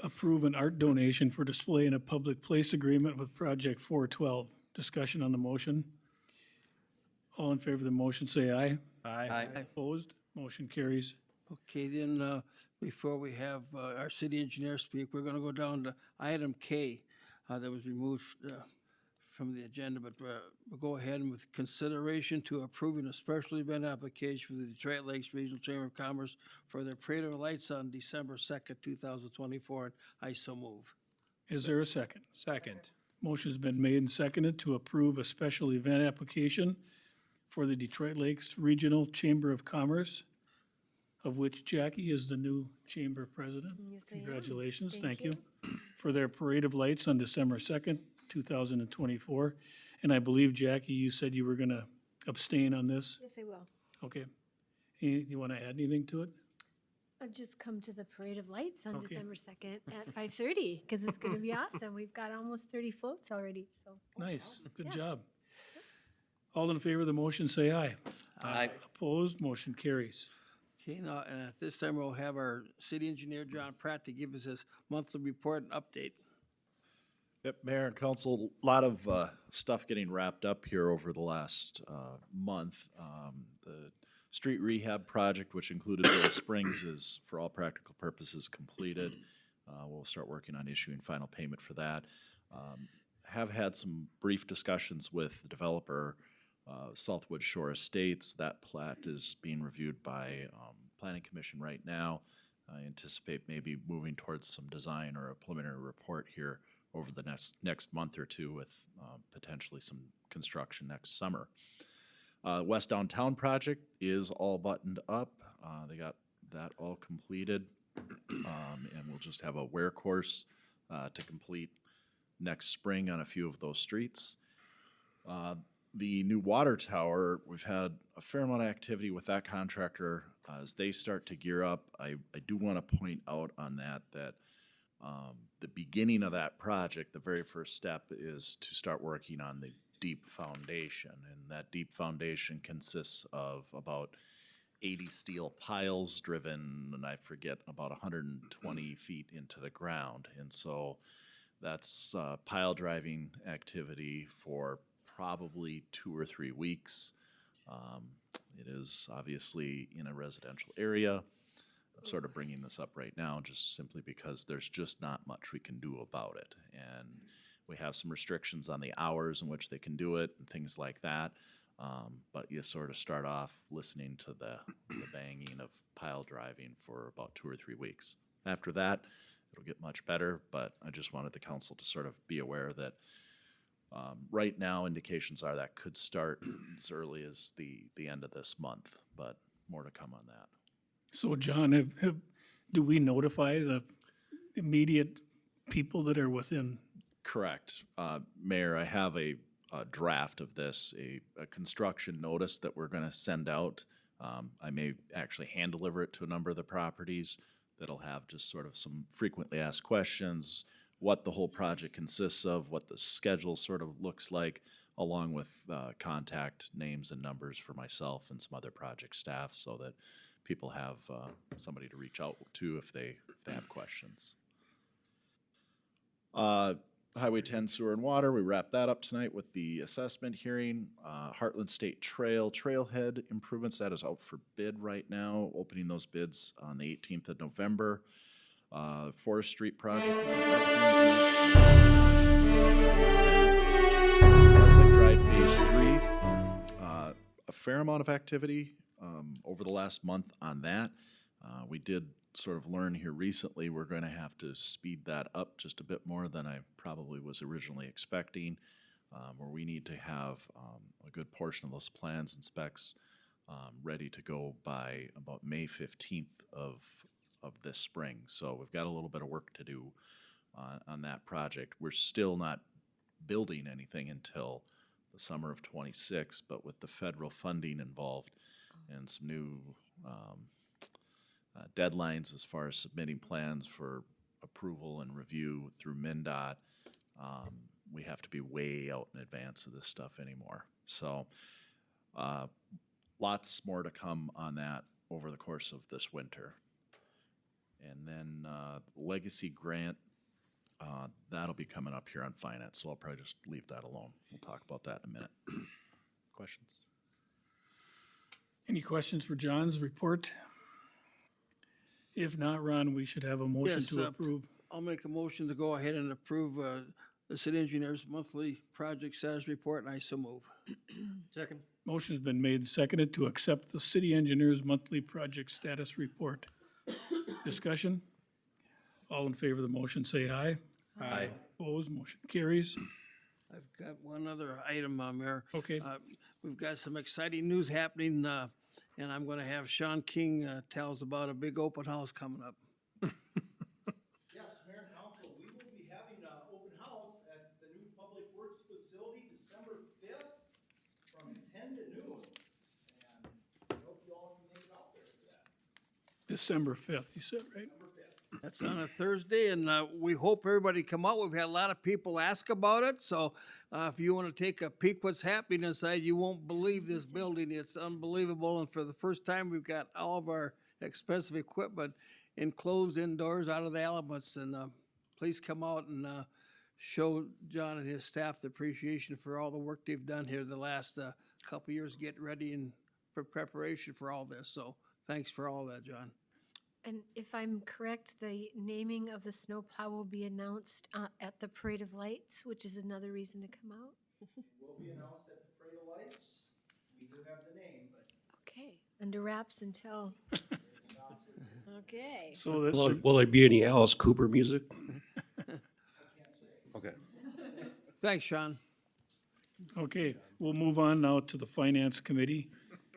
approve an art donation for display in a public place agreement with Project 412. Discussion on the motion? All in favor of the motion, say aye. Aye. Opposed? Motion carries. Okay, then, before we have our city engineer speak, we're gonna go down to item K that was removed from the agenda, but we'll go ahead and with consideration to approving a special event application for the Detroit Lakes Regional Chamber of Commerce for their Parade of Lights on December 2nd, 2024, and I so move. Is there a second? Second. Motion's been made and seconded to approve a special event application for the Detroit Lakes Regional Chamber of Commerce, of which Jackie is the new chamber president. Yes, I am. Congratulations, Thank thank you. For their Parade of Lights on December 2nd, 2024. And I believe, Jackie, you said you were gonna abstain on this? Yes, I will. Okay. You wanna add anything to it? I'll just come to the Parade of Lights on Okay. December 2nd at 5:30, because it's gonna be awesome. We've got almost 30 floats already, so. Nice, good Yeah. job. All in favor of the motion, say aye. Aye. Opposed, motion carries. Okay, now, and at this time, we'll have our city engineer, John Pratt, to give us his monthly report and update. Yep, Mayor and Council, a lot of stuff getting wrapped up here over the last month. The street rehab project, which included Willow Springs, is for all practical purposes completed. We'll start working on issuing final payment for that. Have had some brief discussions with the developer, Southwood Shore Estates. That plat is being reviewed by Planning Commission right now. I anticipate maybe moving towards some design or a preliminary report here over the next month or two with potentially some construction next summer. West Downtown project is all buttoned up. They got that all completed. And we'll just have a wear course to complete next spring on a few of those streets. The new water tower, we've had a fair amount of activity with that contractor as they start to gear up. I do want to point out on that the beginning of that project, the very first step is to start working on the deep foundation. And that deep foundation consists of about 80 steel piles driven, and I forget, about 120 feet into the ground. And so that's pile driving activity for probably 2 or 3 weeks. It is obviously in a residential area. sort of bringing this up right now, just simply because there's just not much we can do about it. And we have some restrictions on the hours in which they can do it and things like that. But you sort of start off listening to the banging of pile driving for about 2 or 3 weeks. After that, it'll get much better, but I just wanted the council to sort of be aware that right now, indications are that could start as early as the end of this month, but more to come on that. So John, do we notify the immediate people that are within? Correct. Mayor, I have a draft of this, a construction notice that we're gonna send out. I may actually hand deliver it to a number of the properties that'll have just sort of some frequently asked questions, what the whole project consists of, what the schedule sort of looks like, along with contact names and numbers for myself and some other project staff, so that people have somebody to reach out to if they have questions. Highway 10 sewer and water, we wrapped that up tonight with the assessment hearing. Heartland State Trail, trailhead improvements, that is out for bid right now, opening those bids on the 18th of November. Forest Street project. Westlake Drive Phase 3. A fair amount of activity over the last month on that. We did sort of learn here recently, we're going to have to speed that up just a bit more than I probably was originally expecting, where we need to have a good portion of those plans and specs ready to go by about May 15th of this spring. So we've got a little bit of work to do on that project. We're still not building anything until the summer of '26, but with the federal funding involved and some new deadlines as far as submitting plans for approval and review through MnDOT, we have to be way out in advance of this stuff anymore. So lots more to come on that over the course of this winter. And then legacy grant, that'll be coming up here on finance, so I'll probably just leave that alone. We'll talk about that in a minute. Questions? Any questions for John's report? If not, Ron, we should have a motion Yes, to approve. I'll make a motion to go ahead and approve the city engineer's monthly project status report, and I so move. Second. Motion's been made and seconded to accept the city engineer's monthly project status report. Discussion? All in favor of the motion, say aye. Aye. Opposed, motion carries. I've got one other item, Mayor. Okay. We've got some exciting news happening, and I'm gonna have Sean King tell us about a big open house coming up. Yes, Mayor and Council, we will be having an open house at the new Public Works facility December 5th from 10 to noon. And I hope you all can make it out there for that. December 5th, you said, right? That's on a Thursday, and we hope everybody come out. We've had a lot of people ask about it, so if you want to take a peek what's happening inside, you won't believe this building. It's unbelievable, and for the first time, we've got all of our expensive equipment enclosed indoors out of the elements, and please come out and show John and his staff the appreciation for all the work they've done here the last couple years, getting ready and for preparation for all this. So thanks for all that, John. And if I'm correct, the naming of the snowplow will be announced at the Parade of Lights, which is another reason to come out. Will be announced at the Parade of Lights. We do have the name, but Okay, under wraps until. Okay. So that, Will there be any Alice Cooper music? Okay. Thanks, Sean. okay, we'll move on now to the Finance Committee.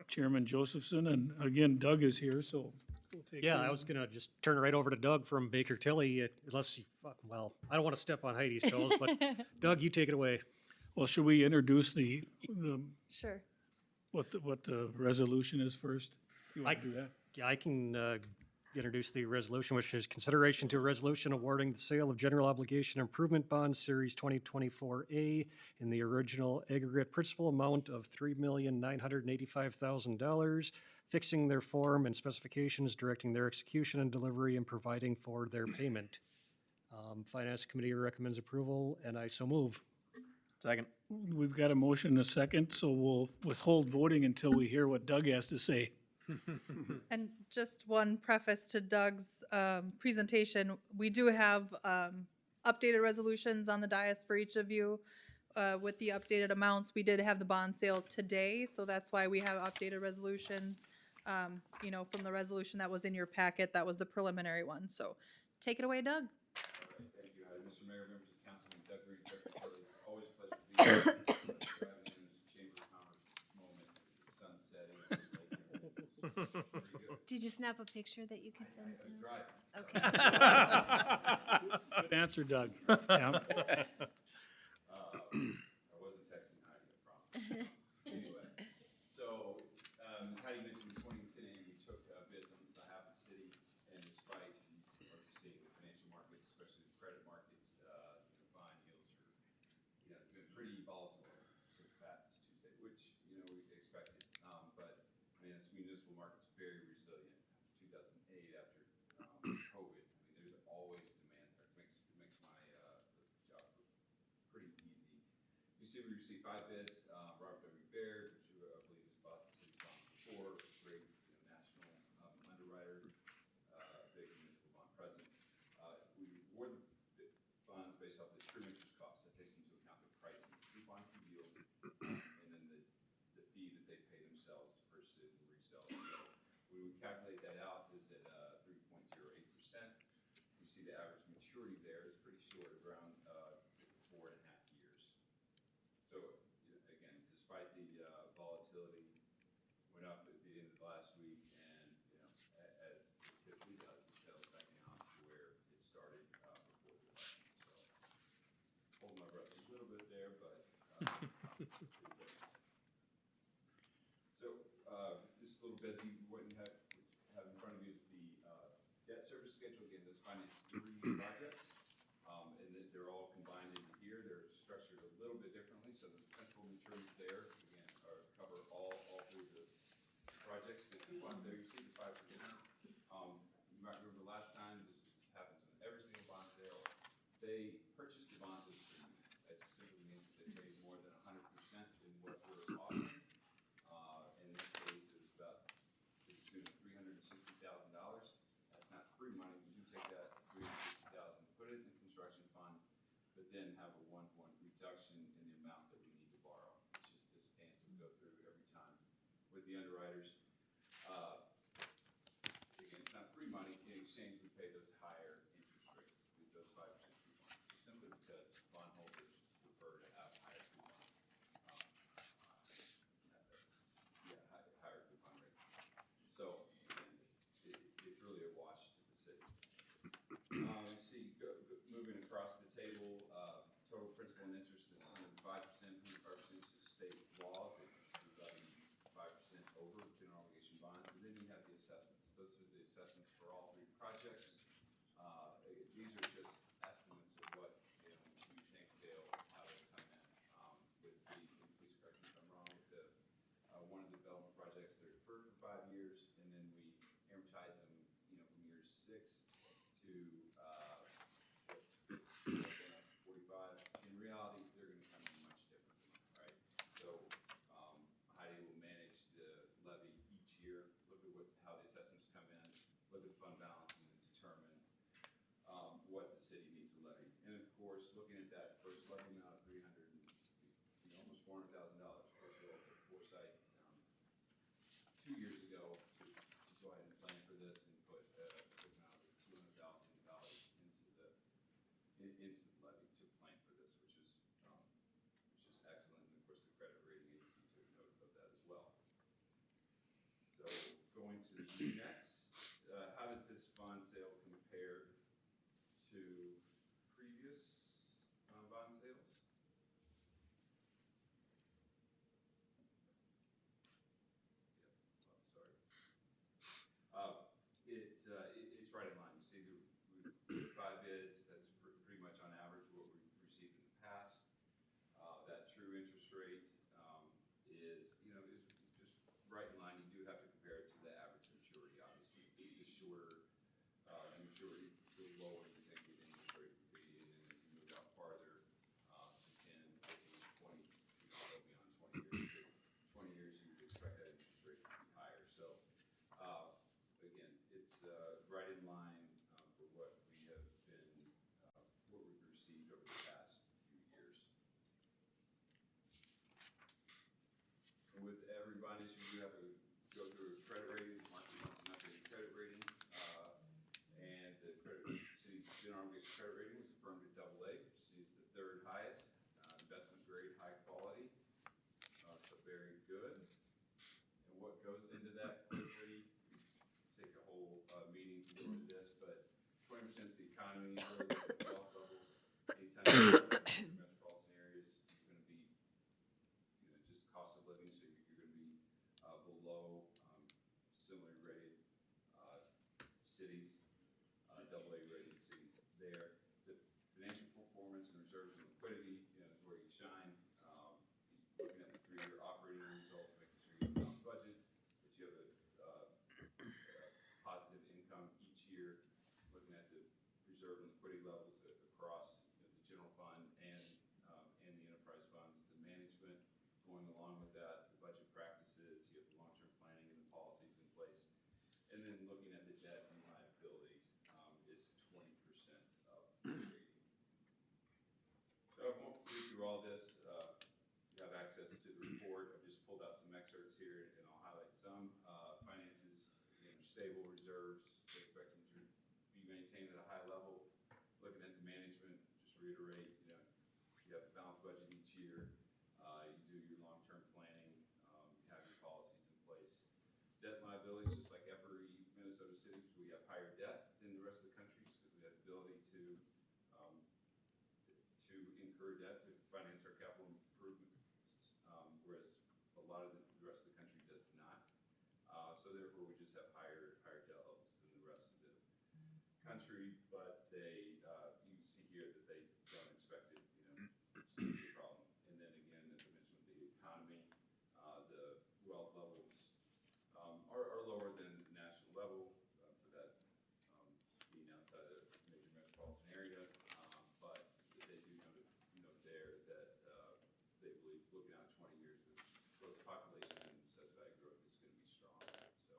Chairman Josephson, and again, Doug is here, so we'll take. Yeah, care I of was gonna just turn it right over to Doug from Baker Tilly, unless you, well, I don't wanna step on Heidi's toes, but Doug, you take it away. Well, should we introduce the, Sure. what the resolution is first? You want to do that? Yeah, I can introduce the resolution, which is consideration to a resolution awarding the sale of general obligation improvement bond series 2024A in the original aggregate principal amount of $3,985,000, fixing their form and specifications, directing their execution and delivery, and providing for their payment. Finance Committee recommends approval, and I so move. Second. We've got a motion and a second, so we'll withhold voting until we hear what Doug has to say. And just one preface to Doug's presentation, we do have updated resolutions on the dais for each of you with the updated amounts. We did have the bond sale today, so that's why we have updated resolutions. You know, from the resolution that was in your packet, that was the preliminary one. So take it away, Doug. Thank you, Mr. Mayor, members of council, and Doug Green, Secretary. It's always a pleasure to be here. Driving in this Chamber of Commerce moment, the sun setting. Did you snap a picture that you could send? I was driving. Okay. Good answer, Doug. Yeah. I wasn't texting Heidi, I promise. Anyway, so, as Heidi mentioned, this morning, 10 a.m., we took bids on behalf of the city, and despite what you're seeing in the financial markets, especially the credit markets, bond yields are, been pretty volatile since past Tuesday, which, we expected. But, I mean, this municipal market's very resilient after 2008, after COVID. I mean, there's always demand there. It makes my job pretty easy. You see, we received 5 bids. Robert W. Baird, which I believe has bought the city bond before, great national underwriter, big municipal bond presence. We award the bonds based off the true interest costs. That takes into account the pricing, coupons, the yields, and then the fee that they pay themselves to purchase it and resell it. So we would calculate that out is at 3.08%. You see the average maturity there is pretty short, around 4.5 years. So, again, despite the volatility, went up at the end of last week, and, as it typically does, it settles back down to where it started before the election. So, hold my breath a little bit there, but, so, this is a little busy. What you have in front of you is the debt service schedule. Again, this financed 3 projects. And they're all combined into here. They're structured a little bit differently, so the principal maturities there, again, cover all 3 of the projects. The coupons there, you see the 5%. You might remember last time, this happens with every single bond sale. They purchase the bonds at a premium. That just simply means that they pay more than 100% in what we're offering. In this case, it was about to the tune of $360,000. That's not free money. We do take that $360,000, put it in the construction fund, but then have a 1-point reduction in the amount that we need to borrow, which is this dance that we go through every time with the underwriters. Again, it's not free money. In exchange, we pay those higher interest rates, those 5% coupons, simply because bondholders prefer to have higher coupons. Higher coupon rates. So, it's really a wash to the city. You see, moving across the table, total principal and interest is 105%. 105% is state law that we levy 5% over general obligation bonds, and then you have the assessments. Those are the assessments for all 3 projects. These are just estimates of what we think they'll how they'll come in. With the, please correct me if I'm wrong, with the one of the development projects, they're deferred for 5 years, and then we amortize them, from years 6 to 45. In reality, they're going to come in much differently, right? So, Heidi will manage the levy each year, look at how the assessments come in, look at the fund balance, and then determine what the city needs to levy. And of course, looking at that first levy amount of almost $400,000, of course, we had the foresight 2 years ago to go ahead and plan for this and put an amount of $200,000 into the levy to plan for this, which is excellent. And of course, the credit rating agency took note of that as well. So going to the next, how does this bond sale compare to previous bond sales? It's right in line. You see, the 5 bids. That's pretty much on average what we've received in the past. That true interest rate is just right in line. You do have to compare it to the average maturity. Obviously, the shorter the maturity, the lower you think the interest rate would be, and then as you move out farther to 10, 15, 20, go beyond 20 years. 20 years, you would expect that interest rate to be higher. So this, you do have to go through a credit rating, monthly an updated credit rating. And the credit, city's general obligation credit rating was affirmed at AA, which is the third highest, investment grade, high quality. So very good. And what goes into that quickly, take a whole meeting to go into this, but 20% is the economy, really wealth levels, anytime metropolitan areas, you're gonna be, just cost of living, so you're gonna be below similarly rated cities, AA rated cities there. The financial performance and reserves and liquidity, is where you shine. Looking at the 3-year operating results, making sure you have a budget, that you have a positive income each year, looking at the reserve and liquidity levels across the general fund and the enterprise funds, the management going along with that, the budget practices, you have the long-term planning and the policies in place. And then looking at the debt and liabilities is 20% of the rating. So I won't read through all this. You have access to the report. I've just pulled out some excerpts here and I'll highlight some. Finances, again, are stable reserves. We expect them to be maintained at a high level. Looking at the management, just reiterate, you have a balanced budget each year. You do your long-term planning, you have your policies in place. Debt and liabilities, just like every Minnesota city, we have higher debt than the rest of the country just because we have the ability to incur debt to finance our capital improvements, whereas a lot of the rest of the country does not. So therefore, we just have higher debt levels than the rest of the country, but they, you see here that they don't expect it, to be a problem. And then again, as I mentioned, the economy, the wealth levels are lower than the national level for that being outside of the major metropolitan area, but they do come to note there that they believe looking out 20 years that both population and assessed value growth is going to be strong. So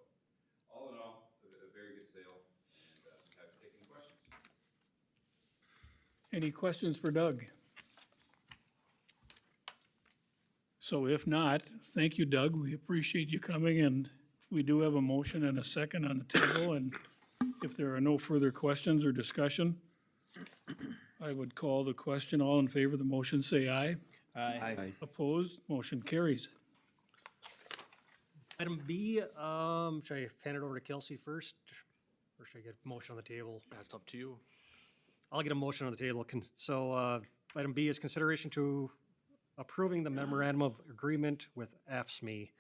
all in all, a very good sale, and happy to take any questions. Any questions for Doug? So if not, thank you, Doug. We appreciate you coming, and we do have a motion and a second on the table, and if there are no further questions or discussion, I would call the question. All in favor of the motion, say aye. Aye. Opposed? Motion carries. Item B, should I hand it over to Kelsey first, or should I get a motion on the table? That's up to you. I'll get a motion on the table. So, item B is consideration to approving the memorandum of agreement with AFSMI.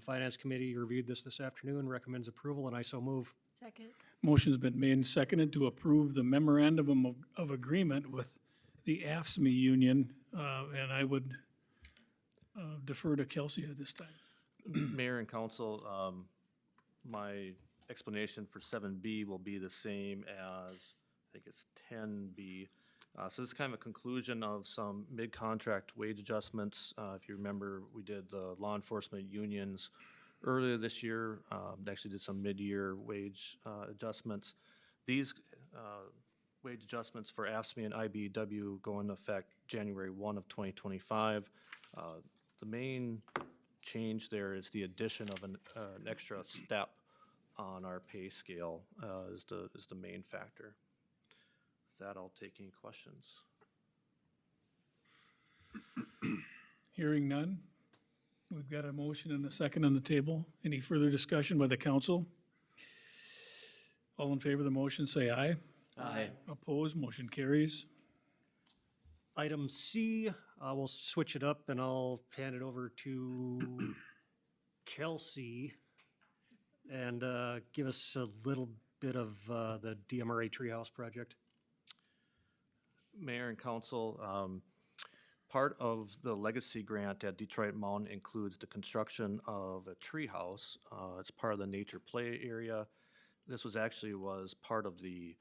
Finance Committee reviewed this afternoon, recommends approval, and I so move. Second. Motion's been made and seconded to approve the memorandum of agreement with the AFSMI union, and I would defer to Kelsey at this time. Mayor and council, my explanation for 7B will be the same as, I think it's 10B. So this is kind of a conclusion of some mid-contract wage adjustments. If you remember, we did the law enforcement unions earlier this year. They actually did some mid-year wage adjustments. These wage adjustments for AFSCME and IBEW go into effect January 1 of 2025. The main change there is the addition of an extra step on our pay scale is the main factor. With that, I'll take any questions. Hearing none, we've got a motion and a second on the table. Any further discussion by the council? All in favor of the motion, say aye. Aye. Opposed? Motion carries. Item C, we'll switch it up and I'll hand it over to Kelsey and give us a little bit of the DMRA Treehouse project. Mayor and council, part of the legacy grant at Detroit Mountain includes the construction of a treehouse. It's part of the nature play area. This was part of the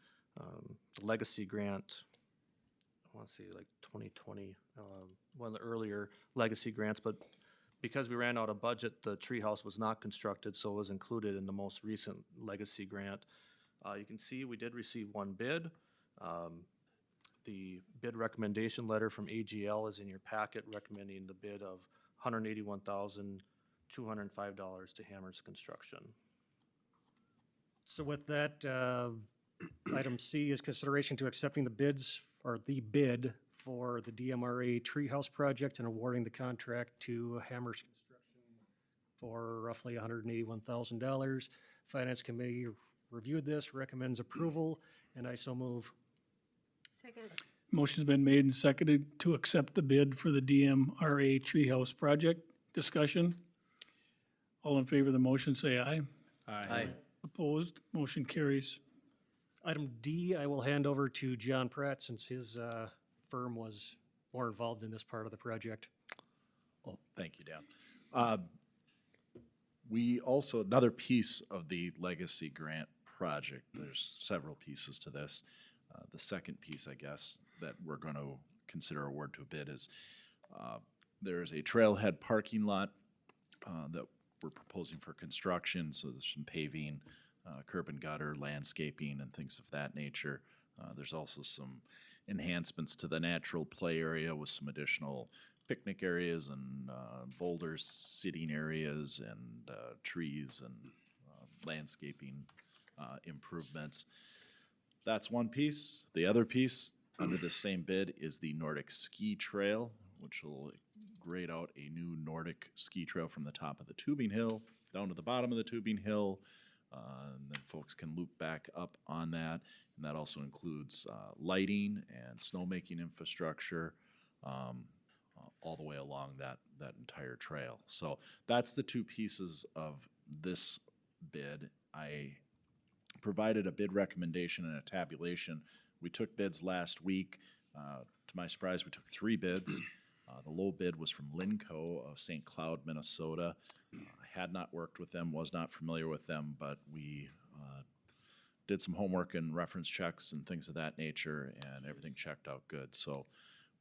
legacy grant, I want to say like 2020, one of the earlier legacy grants, but because we ran out of budget, the treehouse was not constructed, so it was included in the most recent legacy grant. You can see we did receive one bid. The bid recommendation letter from AGL is in your packet recommending the bid of $181,200 $205 to Hammers Construction. So with that, item C is consideration to accepting the bids, or the bid for the DMRA Treehouse project and awarding the contract to Hammers Construction for roughly $181,000. Finance Committee reviewed this, recommends approval, and I so move. Second. Motion's been made and seconded to accept the bid for the DMRA Treehouse project. Discussion? All in favor of the motion, say aye. Aye. Opposed? Motion carries. Item D, I will hand over to John Pratt since his firm was more involved in this part of the project. Oh, thank you, Dan. We also, another piece of the legacy grant project, there's several pieces to this. The second piece, I guess, that we're going to consider award to a bid is there is a trailhead parking lot that we're proposing for construction. So there's some paving, curb and gutter, landscaping, and things of that nature. There's also some enhancements to the natural play area with some additional picnic areas and boulders, sitting areas, and trees and landscaping improvements. That's one piece. The other piece under the same bid is the Nordic Ski Trail, which will grade out a new Nordic ski trail from the top of the tubing hill down to the bottom of the tubing hill. And then folks can loop back up on that. And that also includes lighting and snowmaking infrastructure all the way along that entire trail. So that's the two pieces of this bid. I provided a bid recommendation and a tabulation. We took bids last week. To my surprise, we took 3 bids. The low bid was from Linco of St. Cloud, Minnesota. I had not worked with them, was not familiar with them, but we did some homework and reference checks and things of that nature, and everything checked out good. So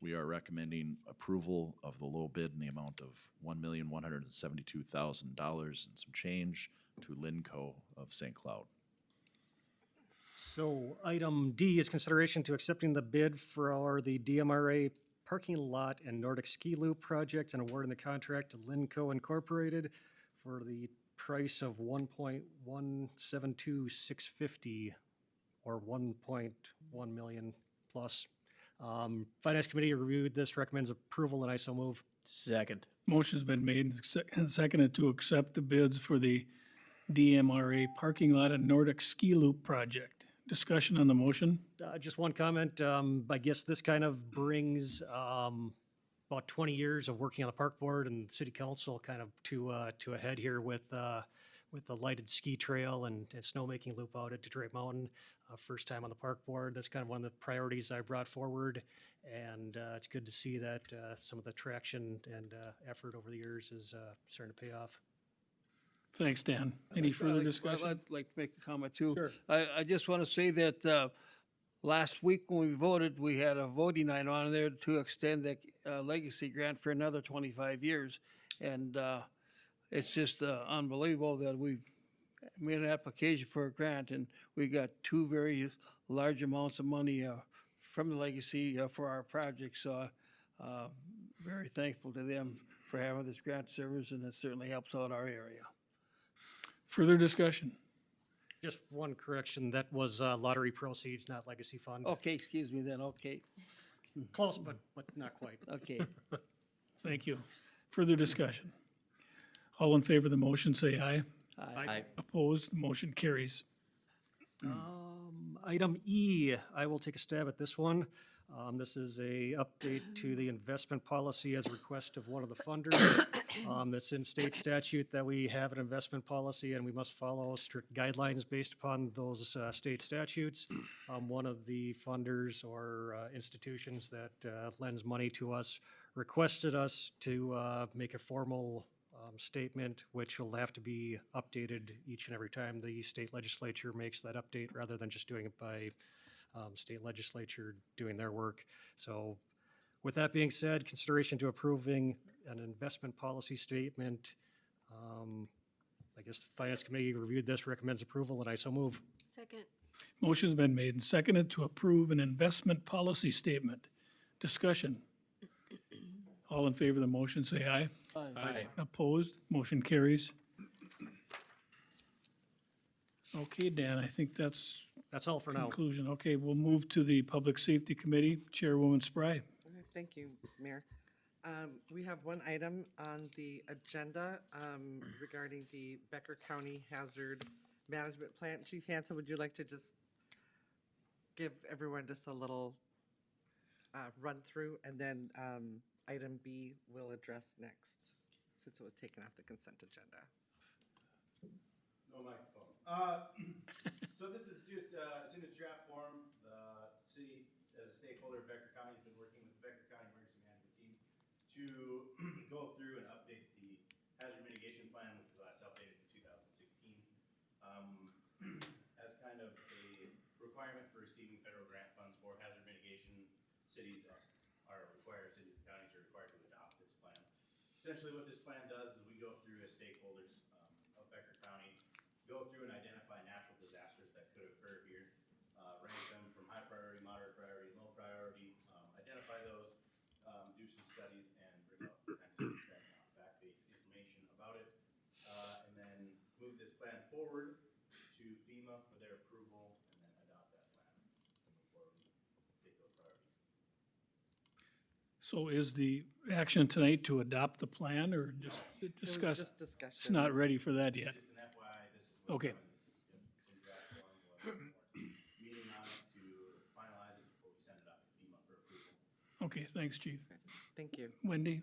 we are recommending approval of the low bid in the amount of $1,172,000 and some change to Linco of St. Cloud. So item D is consideration to accepting the bid for the DMRA parking lot and Nordic Ski Loop project and awarding the contract to Linco Incorporated for the price of $1,172,650 or $1.1 million plus. Finance Committee reviewed this, recommends approval, and I so move. Second. Motion's been made and seconded to accept the bids for the DMRA parking lot and Nordic Ski Loop project. Discussion on the motion? Just one comment. I guess this kind of brings about 20 years of working on the park board and city council kind of to a head here with the lighted ski trail and snowmaking loop out at Detroit Mountain. First time on the park board. That's kind of one of the priorities I brought forward, and it's good to see that some of the traction and effort over the years is starting to pay off. Thanks, Dan. Any further discussion? I'd like to make a comment too. Sure. I just want to say that last week when we voted, we had a voting item on there to extend the legacy grant for another 25 years. And it's just unbelievable that we made an application for a grant and we got 2 very large amounts of money from the legacy for our project. So very thankful to them for having this grant service, and it certainly helps out our area. Further discussion? Just one correction, that was lottery proceeds, not legacy fund. Okay, excuse me then, okay, Close, but not quite. okay. Thank you. Further discussion? All in favor of the motion, say aye. Aye. Opposed? Motion carries. Item E, I will take a stab at this one. This is a update to the investment policy as a request of one of the funders. That's in state statute that we have an investment policy and we must follow strict guidelines based upon those state statutes. One of the funders or institutions that lends money to us requested us to make a formal statement, which will have to be updated each and every time the state legislature makes that update, rather than just doing it by state legislature doing their work. So with that being said, consideration to approving an investment policy statement. I guess the Finance Committee reviewed this, recommends approval, and I so move. Second. Motion's been made and seconded to approve an investment policy statement. Discussion. All in favor of the motion, say aye. Aye. Opposed, motion carries. Okay, Dan, I think that's That's all for now. conclusion. Okay, we'll move to the Public Safety Committee. Chairwoman Spry. Okay, thank you, Mayor. We have one item on the agenda regarding the Becker County Hazard Management Plan. Chief Hansen, would you like to just give everyone just a little run through? And then item B we'll address next, since it was taken off the consent agenda. No microphone. So this is just, it's in its draft form. The city, as a stakeholder of Becker County, has been working with the Becker County Emergency Management Team to go through and update the hazard mitigation plan, which was last updated in 2016. As kind of a requirement for receiving federal grant funds for hazard mitigation, cities are required, cities and counties are required to adopt this plan. Essentially what this plan does is we go through as stakeholders of Becker County, go through and identify natural disasters that could occur here, rank them from high priority, moderate priority, low priority, identify those, do some studies and bring up kind of fact-based information about it, and then move this plan forward to FEMA for their approval and then adopt that plan before we take those priorities. So is the action tonight to adopt the plan or just It was discuss? just discussion. It's not ready for that yet. Just an FYI, this is. what Okay. It's in draft form, we're meeting on it to finalize it before we send it up to FEMA for approval. Okay, thanks, Chief. Thank you. Wendy?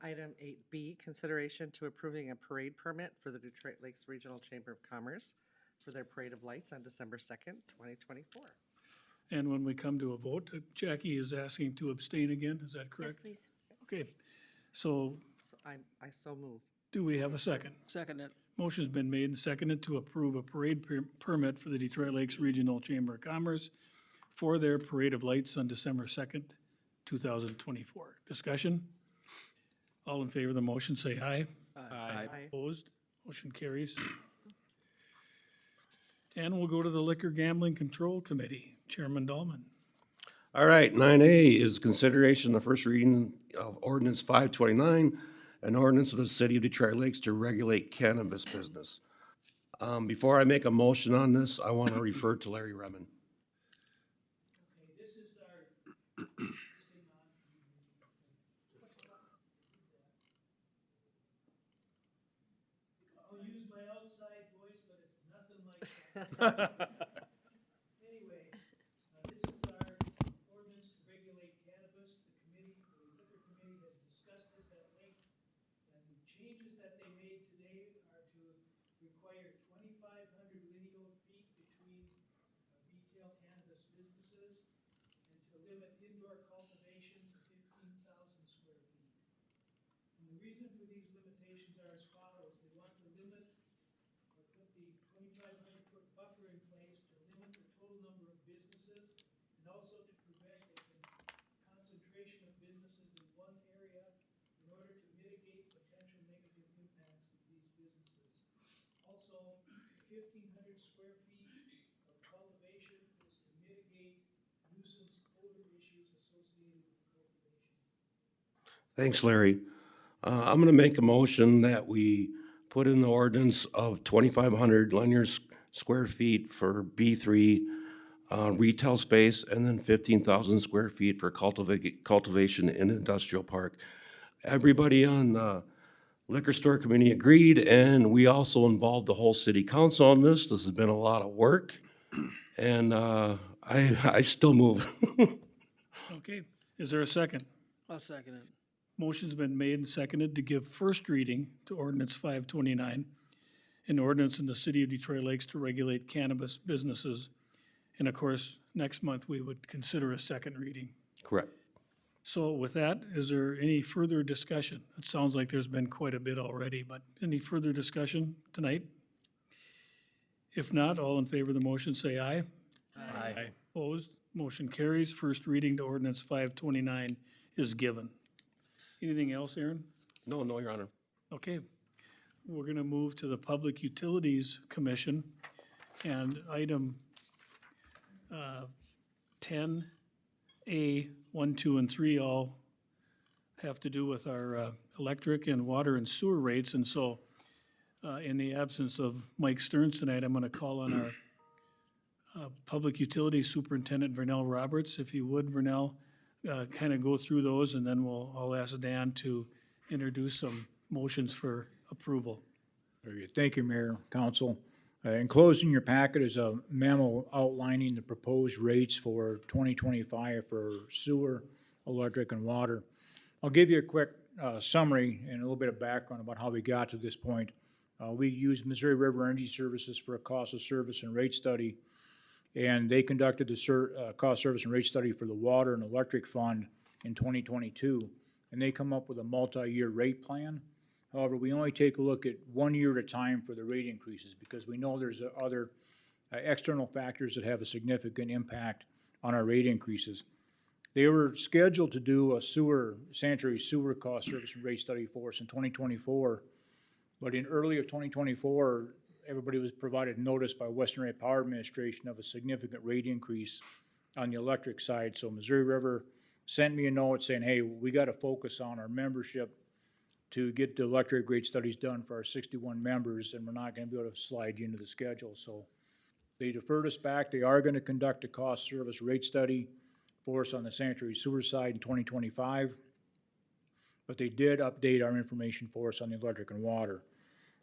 Item 8B, consideration to approving a parade permit for the Detroit Lakes Regional Chamber of Commerce for their Parade of Lights on December 2nd, 2024. And when we come to a vote, Jackie is asking to abstain again, is that Yes, correct? please. Okay, so So I so move. do we have a second? Second it. Motion's been made and seconded to approve a parade permit for the Detroit Lakes Regional Chamber of Commerce for their Parade of Lights on December 2nd, 2024. Discussion? All in favor of the motion, say aye. Aye. Opposed? Motion carries. And we'll go to the Liquor Gambling Control Committee. Chairman Dahlman. All right, 9A is consideration of first reading of ordinance 529, an ordinance of the city of Detroit Lakes to regulate cannabis business. Before I make a motion on this, I want to refer to Larry Remen. Okay, this is our, I'll use my outside voice, but it's nothing like that. Anyway, this is our ordinance to regulate cannabis. The liquor committee has discussed this at length. And the changes that they made today are to require 2,500 lineal feet between retail cannabis businesses and to limit indoor cultivation to 15,000 square feet. And the reason for these limitations are as follows. They want to limit or put the 2,500-foot buffer in place to limit the total number of businesses and also to prevent a concentration of businesses in one area in order to mitigate potential negative impacts of these businesses. Also, 1,500 square feet of cultivation is to mitigate nuisance odor issues associated with cultivation. Thanks, Larry. I'm gonna make a motion that we put in the ordinance of 2,500 linear square feet for B3 retail space and then 15,000 square feet for cultivation in industrial park. Everybody on the liquor store committee agreed, and we also involved the whole city council on this. This has been a lot of work, and I still move. Okay, is there a second? I'll second it. Motion's been made and seconded to give first reading to ordinance 529, an ordinance in the city of Detroit Lakes to regulate cannabis businesses. And of course, next month, we would consider a second reading. Correct. So with that, is there any further discussion? It sounds like there's been quite a bit already, but any further discussion tonight? If not, all in favor of the motion, say aye. Aye. Opposed? Motion carries. First reading to ordinance 529 is given. Anything else, Aaron? No, Your Honor. Okay. We're gonna move to the Public Utilities Commission, and item 10A, 1, 2, and 3 all have to do with our electric and water and sewer rates. And so in the absence of Mike Stearns tonight, I'm going to call on our Public Utilities Superintendent Vernell Roberts. If you would, Vernell, kind of go through those, and then I'll ask Dan to introduce some motions for approval. Very good. Thank you, Mayor, Council. Enclosed in your packet is a memo outlining the proposed rates for 2025 for sewer, electric, and water. I'll give you a quick summary and a little bit of background about how we got to this point. We used Missouri River Energy Services for a cost of service and rate study, and they conducted the cost, service, and rate study for the water and electric fund in 2022, and they come up with a multi-year rate plan. However, we only take a look at 1 year at a time for the rate increases because we know there's other external factors that have a significant impact on our rate increases. They were scheduled to do a sanitary sewer cost service and rate study for us in 2024, but in early of 2024, everybody was provided notice by Western Area Power Administration of a significant rate increase on the electric side. So Missouri River sent me a note saying, hey, we got to focus on our membership to get the electric rate studies done for our 61 members, and we're not going to be able to slide you into the schedule. So they deferred us back. They are going to conduct a cost service rate study for us on the sanitary sewer side in 2025, but they did update our information for us on the electric and water.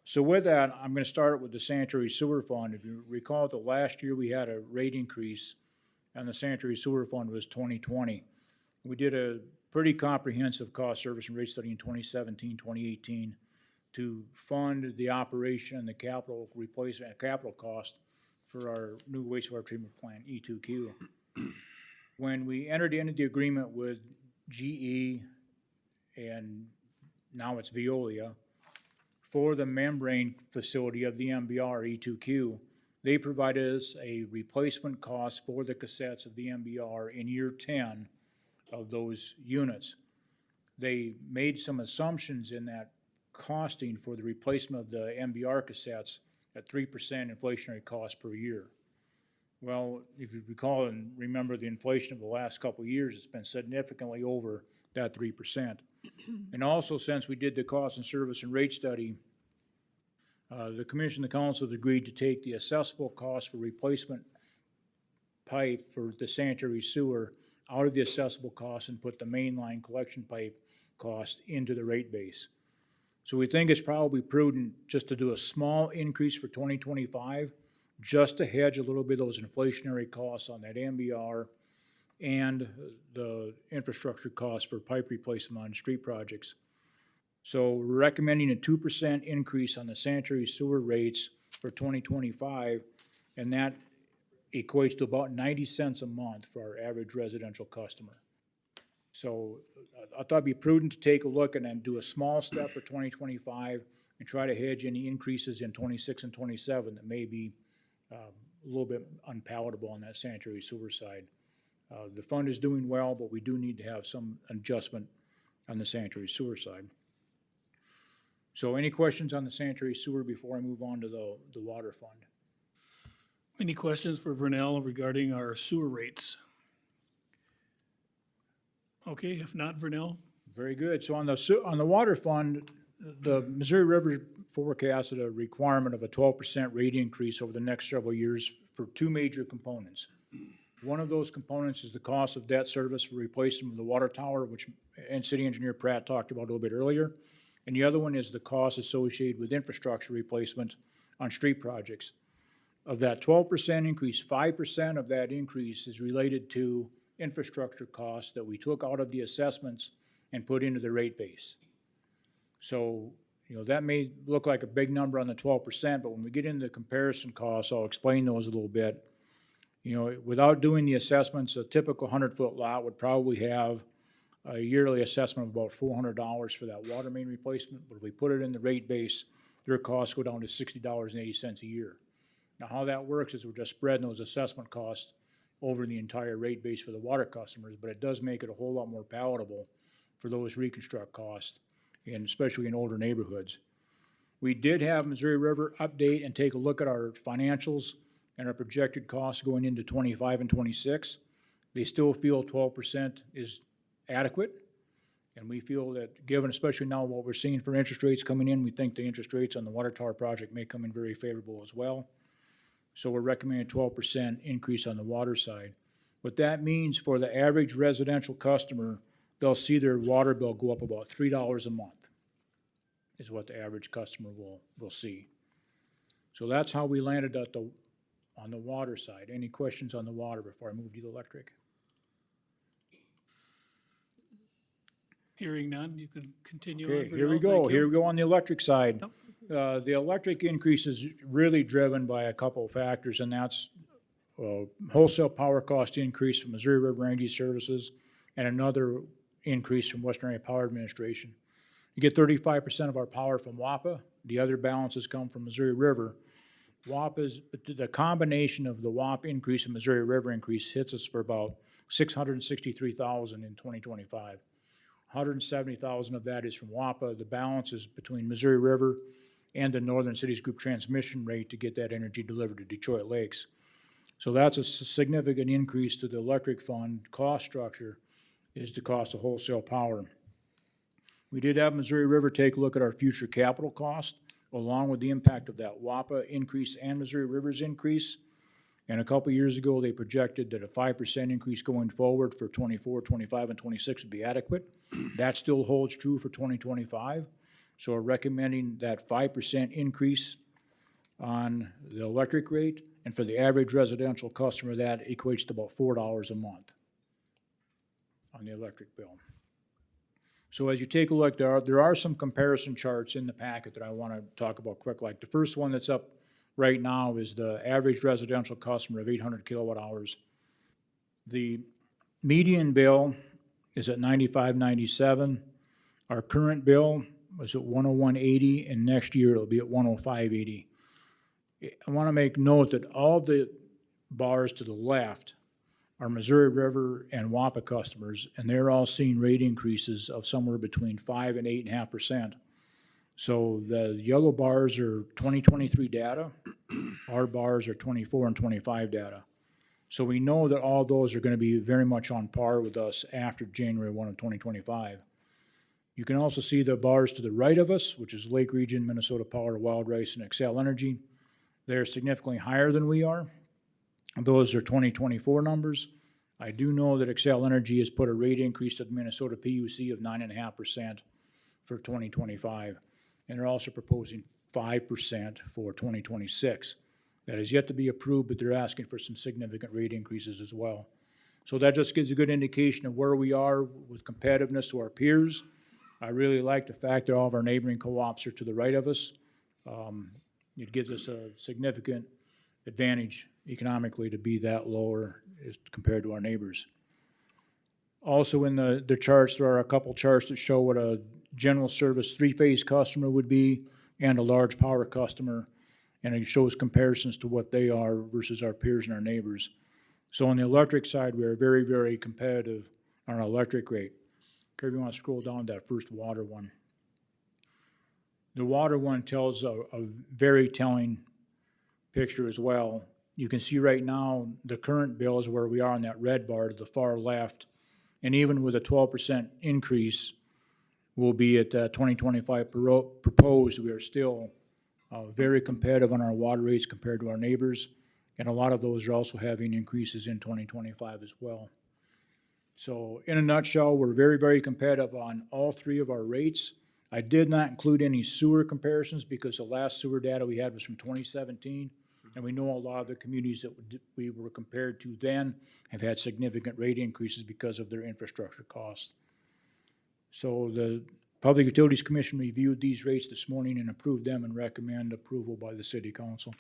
So with that, I'm going to start with the sanitary sewer fund. If you recall, the last year we had a rate increase on the sanitary sewer fund was 2020. We did a pretty comprehensive cost, service, and rate study in 2017, 2018 to fund the operation and the capital replacement, capital cost for our new wastewater treatment plant, E2Q. When we entered into the agreement with GE and now it's Veolia for the membrane facility of the MBR E2Q, they provided us a replacement cost for the cassettes of the MBR in year 10 of those units. They made some assumptions in that costing for the replacement of the MBR cassettes at 3% inflationary cost per year. Well, if you recall and remember the inflation of the last couple of years, it's been significantly over that 3%. And also, since we did the cost and service and rate study, the commission, the council has agreed to take the assessable cost for replacement pipe for the sanitary sewer out of the assessable cost and put the mainline collection pipe cost into the rate base. So we think it's probably prudent just to do a small increase for 2025, just to hedge a little bit of those inflationary costs on that MBR and the infrastructure costs for pipe replacement on street projects. So we're recommending a 2% increase on the sanitary sewer rates for 2025, and that equates to about 90 cents a month for our average residential customer. So I thought it'd be prudent to take a look and then do a small step for 2025 and try to hedge any increases in 26 and 27 that may be a little bit unpalatable on that sanitary sewer side. The fund is doing well, but we do need to have some adjustment on the sanitary sewer side. So any questions on the sanitary sewer before I move on to the water fund? Any questions for Vernell regarding our sewer rates? Okay, if not, Vernell? Very good. So on the water fund, the Missouri River forecasted a requirement of a 12% rate increase over the next several years for two major components. One of those components is the cost of debt service for replacement of the water tower, which City Engineer Pratt talked about a little bit earlier. And the other one is the cost associated with infrastructure replacement on street projects. Of that 12% increase, 5% of that increase is related to infrastructure costs that we took out of the assessments and put into the rate base. So, that may look like a big number on the 12%, but when we get into the comparison costs, I'll explain those a little bit. Without doing the assessments, a typical 100-foot lot would probably have a yearly assessment of about $400 for that water main replacement, but if we put it in the rate base, their costs go down to $60.80 a year. Now, how that works is we're just spreading those assessment costs over the entire rate base for the water customers, but it does make it a whole lot more palatable for those reconstruct costs, and especially in older neighborhoods. We did have Missouri River update and take a look at our financials and our projected costs going into 25 and 26. They still feel 12% is adequate, And we feel that, given especially now what we're seeing for interest rates coming in, we think the interest rates on the water tower project may come in very favorable as well. So we're recommending a 12% increase on the water side. What that means for the average residential customer, they'll see their water bill go up about $3 a month, is what the average customer will see. So that's how we landed on the water side. Any questions on the water before I move to the electric? Hearing none, you can continue on. Okay, here Vernell. we go. Thank you. Here we go on the electric side. The electric increase is really driven by a couple of factors, and that's wholesale power cost increase from Missouri River Energy Services and another increase from Western Area Power Administration. You get 35% of our power from WAPA. The other balances come from Missouri River. The combination of the WAPA increase and Missouri River increase hits us for about $663,000 in 2025. $170,000 of that is from WAPA. The balance is between Missouri River and the Northern Cities Group transmission rate to get that energy delivered to Detroit Lakes. So that's a significant increase to the electric fund cost structure, is the cost of wholesale power. We did have Missouri River take a look at our future capital cost, along with the impact of that WAPA increase and Missouri River's increase. And a couple years ago, they projected that a 5% increase going forward for 24, 25, and 26 would be adequate. That still holds true for 2025. So we're recommending that 5% increase on the electric rate. And for the average residential customer, that equates to about $4 a month on the electric bill. So as you take a look, there are some comparison charts in the packet that I want to talk about quick. Like the first one that's up right now is the average residential customer of 800 kilowatt hours. The median bill is at $95.97. Our current bill was at $101.80, and next year it'll be at $105.80. I want to make note that all the bars to the left are Missouri River and WAPA customers, and they're all seeing rate increases of somewhere between 5 and 8.5%. So the yellow bars are 2023 data. Our bars are 24 and 25 data. So we know that all those are going to be very much on par with us after January 1 of 2025. You can also see the bars to the right of us, which is Lake Region, Minnesota Power, Wild Rice, and Xcel Energy. They're significantly higher than we are. Those are 2024 numbers. I do know that Xcel Energy has put a rate increase to the Minnesota PUC of 9.5% for 2025. And they're also proposing 5% for 2026. That is yet to be approved, but they're asking for some significant rate increases as well. So that just gives a good indication of where we are with competitiveness to our peers. I really like the fact that all of our neighboring co-ops are to the right of us. It gives us a significant advantage economically to be that lower as compared to our neighbors. Also in the charts, there are a couple charts that show what a general service three-phase customer would be and a large power customer, and it shows comparisons to what they are versus our peers and our neighbors. So on the electric side, we are very, very competitive on our electric rate. If you want to scroll down to that first water one. The water one tells a very telling picture as well. You can see right now the current bill is where we are on that red bar to the far left. And even with a 12% increase, we'll be at 2025 proposed. We are still very competitive on our water rates compared to our neighbors. And a lot of those are also having increases in 2025 as well. So in a nutshell, we're very, very competitive on all three of our rates. I did not include any sewer comparisons because the last sewer data we had was from 2017. And we know a lot of the communities that we were compared to then have had significant rate increases because of their infrastructure costs. So the Public Utilities Commission reviewed these rates this morning and approved them and recommend approval by the City Council.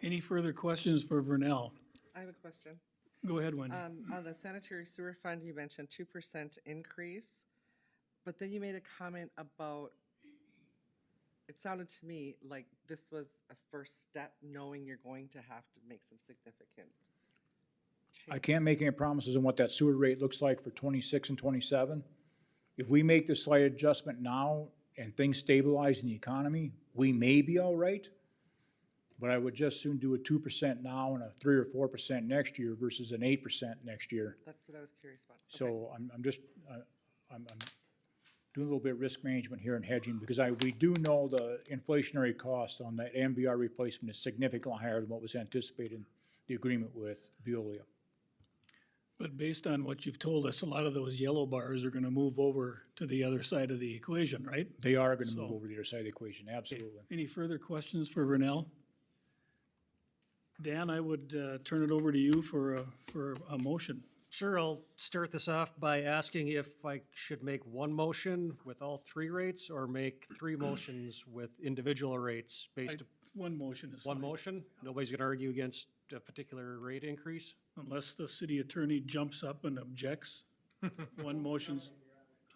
Any further questions for Vernell? I have a question. Go ahead, Wendy. On the sanitary sewer fund, you mentioned 2% increase, but then you made a comment about, it sounded to me like this was a first step, knowing you're going to have to make some significant changes. I can't make any promises on what that sewer rate looks like for 26 and 27. If we make the slight adjustment now and things stabilize in the economy, we may be all right. But I would just soon do a 2% now and a 3 or 4% next year versus an 8% next year. That's what I was curious about. So I'm doing a little bit of risk management here and hedging, because we do know the inflationary cost on that MVR replacement is significantly higher than what was anticipated in the agreement with Veolia. But based on what you've told us, a lot of those yellow bars are gonna move over to the other side of the equation, right? They are gonna move So- over to the other side of the equation, absolutely. Any further questions for Vernell? Dan, I would turn it over to you for a motion. Sure, I'll start this off by asking if I should make one motion with all three rates or make three motions with individual rates based, One motion is one fine, motion? Nobody's gonna argue against a particular rate increase? unless the city attorney jumps up and objects. One motion's,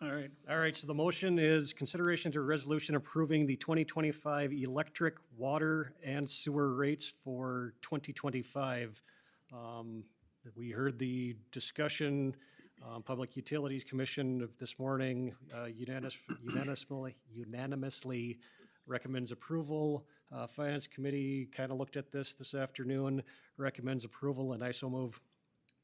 all right. All right, so the motion is consideration to a resolution approving the 2025 electric, water, and sewer rates for 2025. We heard the discussion, Public Utilities Commission of this morning unanimously recommends approval. Finance Committee kind of looked at this afternoon, recommends approval, and I so move.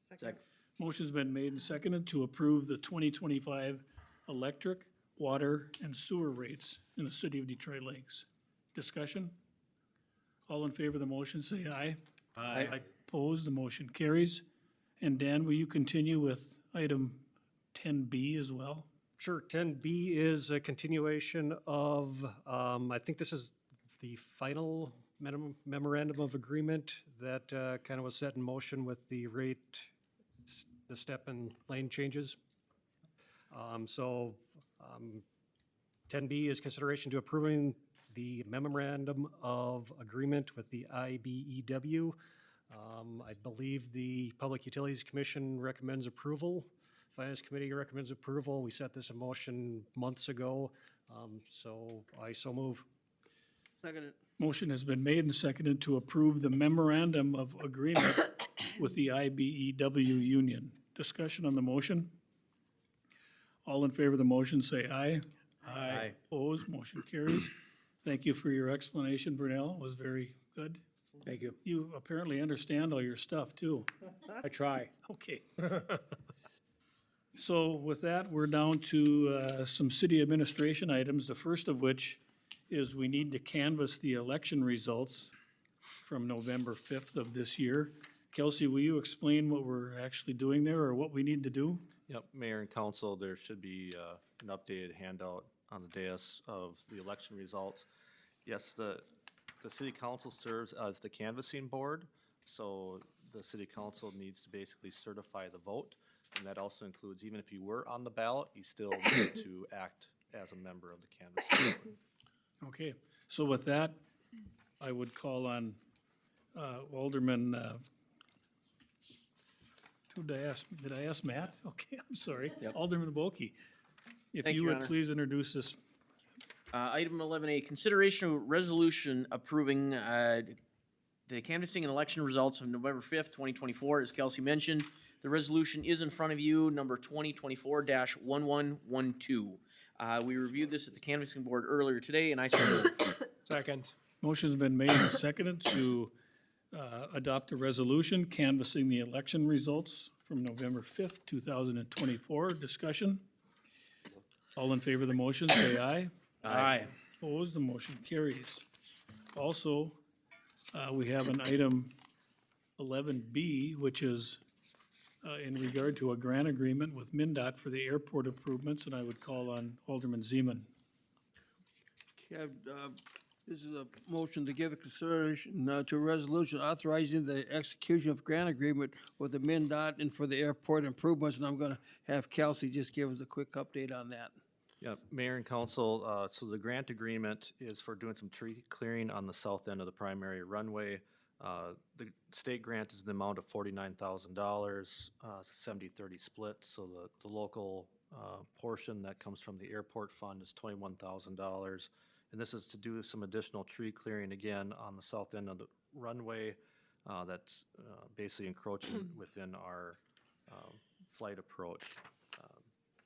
Second. Motion's been made and seconded to approve the 2025 electric, water, and sewer rates in the city of Detroit Lakes. Discussion? All in favor of the motion, say aye. Aye. Opposed, the motion carries. And Dan, will you continue with item 10B as well? Sure, 10B is a continuation of, I think this is the final memorandum of agreement that kind of was set in motion with the rate, the step and lane changes. 10B is consideration to approving the memorandum of agreement with the IBEW. I believe the Public Utilities Commission recommends approval. Finance Committee recommends approval. We set this in motion months ago, so I so move. Second. Motion has been made and seconded to approve the memorandum of agreement with the IBEW union. Discussion on the motion? All in favor of the motion, say aye. Aye. Opposed, motion carries. Thank you for your explanation, Brunel. It was very good. Thank you. You apparently understand all your stuff, too. I try. Okay. So with that, we're down to some city administration items, the first of which is we need to canvass the election results from November 5th of this year. Kelsey, will you explain what we're actually doing there or what we need to do? Yep, Mayor and Council, there should be an updated handout on the dais of the election results. Yes, the city council serves as the canvassing board, so the city council needs to basically certify the vote. And that also includes, even if you were on the ballot, you still need to act as a member of the canvassing board. Okay, so with that, I would call on Alderman, who did I ask Matt? Okay, I'm sorry. Alderman Bulkey. If Thank you you, Your would Honor. please introduce this. Item 11A, consideration of resolution approving the canvassing and election results of November 5th, 2024. As Kelsey mentioned, the resolution is in front of you, number 2024-1112. We reviewed this at the canvassing board earlier today, and I so move. Second. Motion's been made and seconded to adopt the resolution canvassing the election results from November 5th, 2024. Discussion? All in favor of the motion, say aye. Aye. Opposed, the motion carries. Also, we have an item 11B, which is in regard to a grant agreement with MinDOT for the airport improvements, and I would call on Alderman Zeman. Okay, this is a motion to give a consideration to a resolution authorizing the execution of grant agreement with the MinDOT and for the airport improvements, and I'm gonna have Kelsey just give us a quick update on that. Yeah, Mayor and Council, so the grant agreement is for doing some tree clearing on the south end of the primary runway. The state grant is the amount of $49,000, 70-30 split, so the local portion that comes from the airport fund is $21,000. And this is to do some additional tree clearing again on the south end of the runway that's basically encroaching within our flight approach.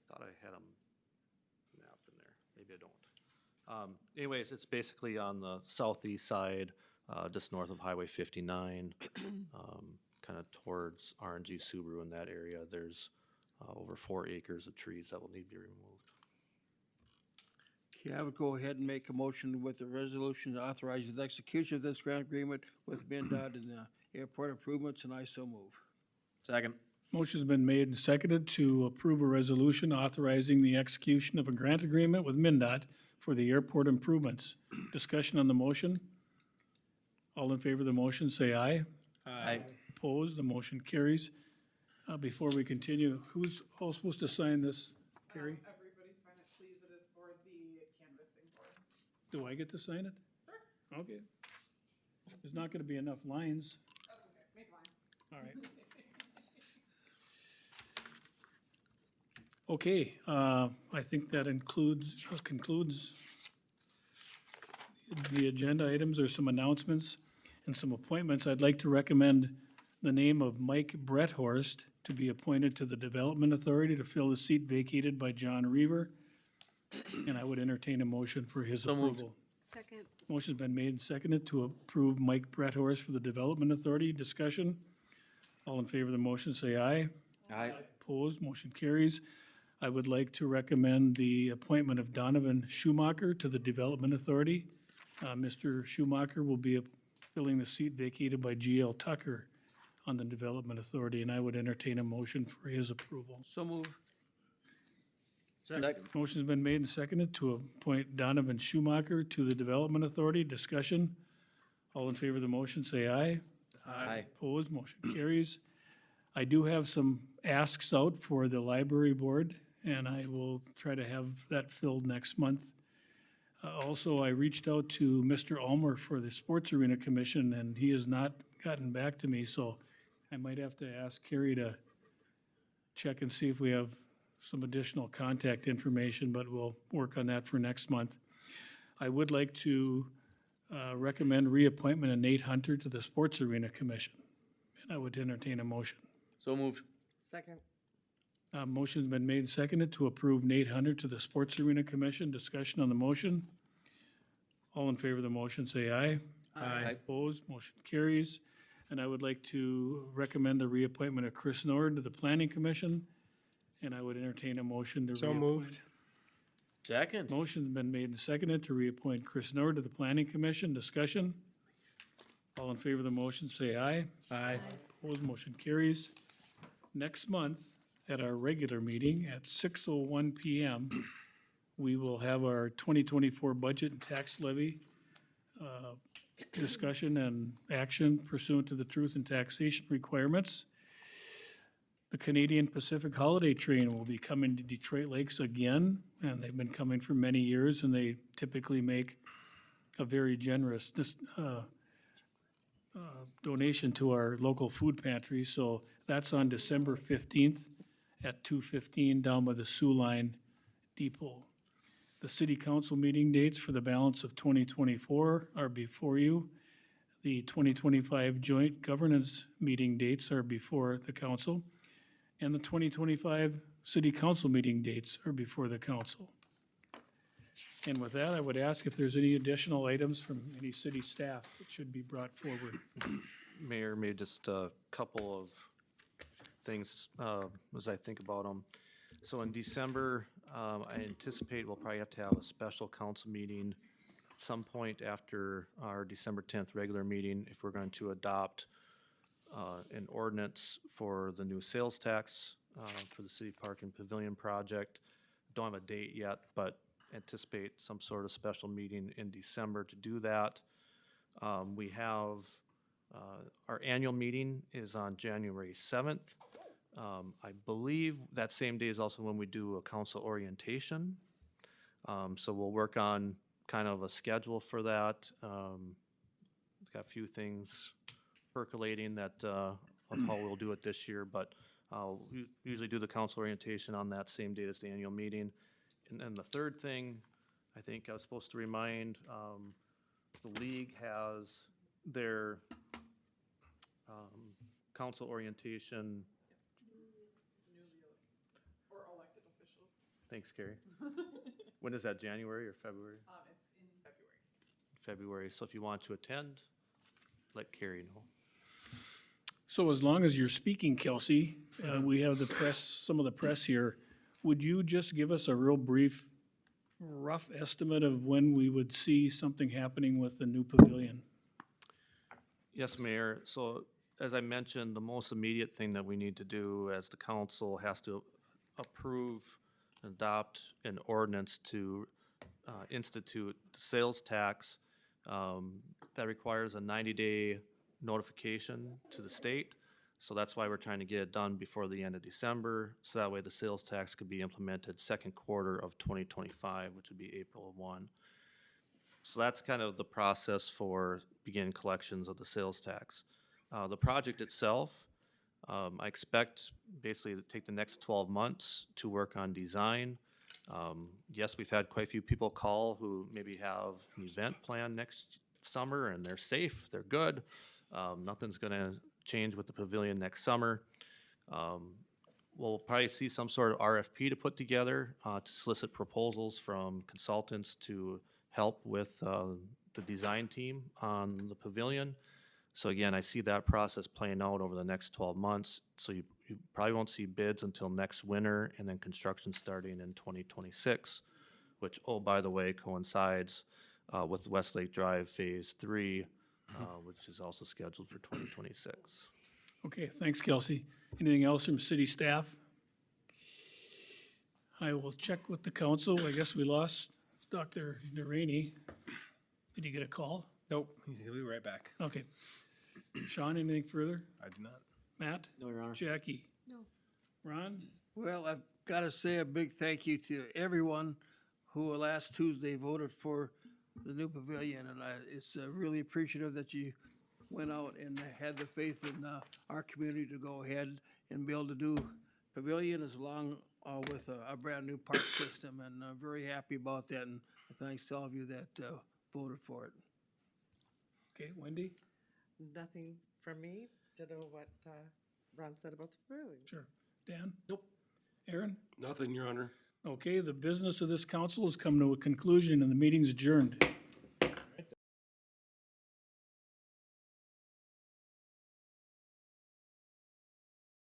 Thought I had them map in there, maybe I don't. Anyways, it's basically on the southeast side, just north of Highway 59, kind of towards RNG Subaru in that area. There's over 4 acres of trees that will need to be removed. Okay, I would go ahead and make a motion with the resolution to authorize the execution of this grant agreement with MinDOT and airport improvements, and I so move. Second. Motion's been made and seconded to approve a resolution authorizing the execution of a grant agreement with MinDOT for the airport improvements. Discussion on the motion? All in favor of the motion, say aye. Aye. Opposed, the motion carries. Before we continue, who's all supposed to sign this, Carrie? Everybody sign it, please. It is for the canvassing board. Do I get to sign it? Sure. Okay. There's not gonna be enough lines. That's okay. Make lines. All right. Okay, I think that concludes the agenda items. There's some announcements and some appointments. I'd like to recommend the name of Mike Bretthorst to be appointed to the Development Authority to fill the seat vacated by John Reaver. And I would entertain a motion for his So moved. approval. Second. Motion's been made and seconded to approve Mike Bretthorst for the Development Authority. Discussion? All in favor of the motion, say aye. Aye. Opposed, motion carries. I would like to recommend the appointment of Donovan Schumacher to the Development Authority. Mr. Schumacher will be filling the seat vacated by G.L. Tucker on the Development Authority, and I would entertain a motion for his approval. So move. Second. Motion's been made and seconded to appoint Donovan Schumacher to the Development Authority. Discussion? All in favor of the motion, say aye. Aye. Opposed, motion carries. I do have some asks out for the library board, and I will try to have that filled next month. Also, I reached out to Mr. Ulmer for the Sports Arena Commission, and he has not gotten back to me, so I might have to ask Carrie to check and see if we have some additional contact information, but we'll work on that for next month. I would like to recommend reappointment of Nate Hunter to the Sports Arena Commission, and I would entertain a motion. So moved. Second. Motion's been made and seconded to approve Nate Hunter to the Sports Arena Commission. Discussion on the motion? All in favor of the motion, say aye. Aye. Opposed, motion carries. And I would like to recommend the reappointment of Chris Nord to the Planning Commission, and I would entertain a motion to reappoint. So moved. Second. Motion's been made and seconded to reappoint Chris Nord to the Planning Commission. Discussion? All in favor of the motion, say aye. Aye. Opposed, motion carries. Next month, at our regular meeting at 6:01 PM, we will have our 2024 budget and tax levy discussion and action pursuant to the truth and taxation requirements. The Canadian Pacific Holiday Train will be coming to Detroit Lakes again, and they've been coming for many years, and they typically make a very generous donation to our local food pantry. So that's on December 15th at 2:15 down by the Sioux Line Depot. The city council meeting dates for the balance of 2024 are before you. The 2025 joint governance meeting dates are before the council, and the 2025 city council meeting dates are before the council. And with that, I would ask if there's any additional items from any city staff that should be brought forward. Mayor, maybe just a couple of things as I think about them. So in December, I anticipate we'll probably have to have a special council meeting at some point after our December 10th regular meeting if we're going to adopt an ordinance for the new sales tax for the city park and pavilion project. Don't have a date yet, but anticipate some sort of special meeting in December to do that. We have our annual meeting is on January 7th. I believe that same day is also when we do a council orientation. So we'll work on kind of a schedule for that. Got a few things percolating that of how we'll do it this year, but I'll usually do the council orientation on that same date as the annual meeting. And then the third thing, I think I was supposed to remind, the league has their council orientation. Or elected official. Thanks, Carrie. When is that, January or February? It's in February. February, so if you want to attend, let Carrie know. So as long as you're speaking, Kelsey, we have the press, some of the press here. Would you just give us a real brief rough estimate of when we would see something happening with the new pavilion? Yes, Mayor. So as I mentioned, the most immediate thing that we need to do as the council has to approve, adopt an ordinance to institute the sales tax. That requires a 90-day notification to the state. So that's why we're trying to get it done before the end of December. So that way the sales tax could be implemented second quarter of 2025, which would be April 1. So that's kind of the process for beginning collections of the sales tax. The project itself, I expect basically to take the next 12 months to work on design. Yes, we've had quite a few people call who maybe have an event planned next summer and they're safe, they're good. Nothing's gonna change with the pavilion next summer. We'll probably see some sort of RFP to put together to solicit proposals from consultants to help with the design team on the pavilion. So again, I see that process playing out over the next 12 months. So you probably won't see bids until next winter and then construction starting in 2026, which, oh, by the way, coincides with Westlake Drive Phase 3, which is also scheduled for 2026. Okay, thanks, Kelsey. Anything else from city staff? I will check with the council. I guess we lost Dr. Deraney. Did he get a call? Nope, he'll be right back. Okay. Sean, anything further? I do not. Matt? No, Your Honor. Jackie? No. Ron? Well, I've got to say a big thank you to everyone who last Tuesday voted for the new pavilion, and it's really appreciative that you went out and had the faith in our community to go ahead and be able to do pavilion as long with a brand-new park system, and I'm very happy about that, and thanks to all of you that voted for it. Okay, Wendy? Nothing from me. Ditto what Ron said about the pavilion. Sure. Dan? Nope. Aaron? Nothing, Your Honor. Okay, the business of this council has come to a conclusion and the meeting's adjourned.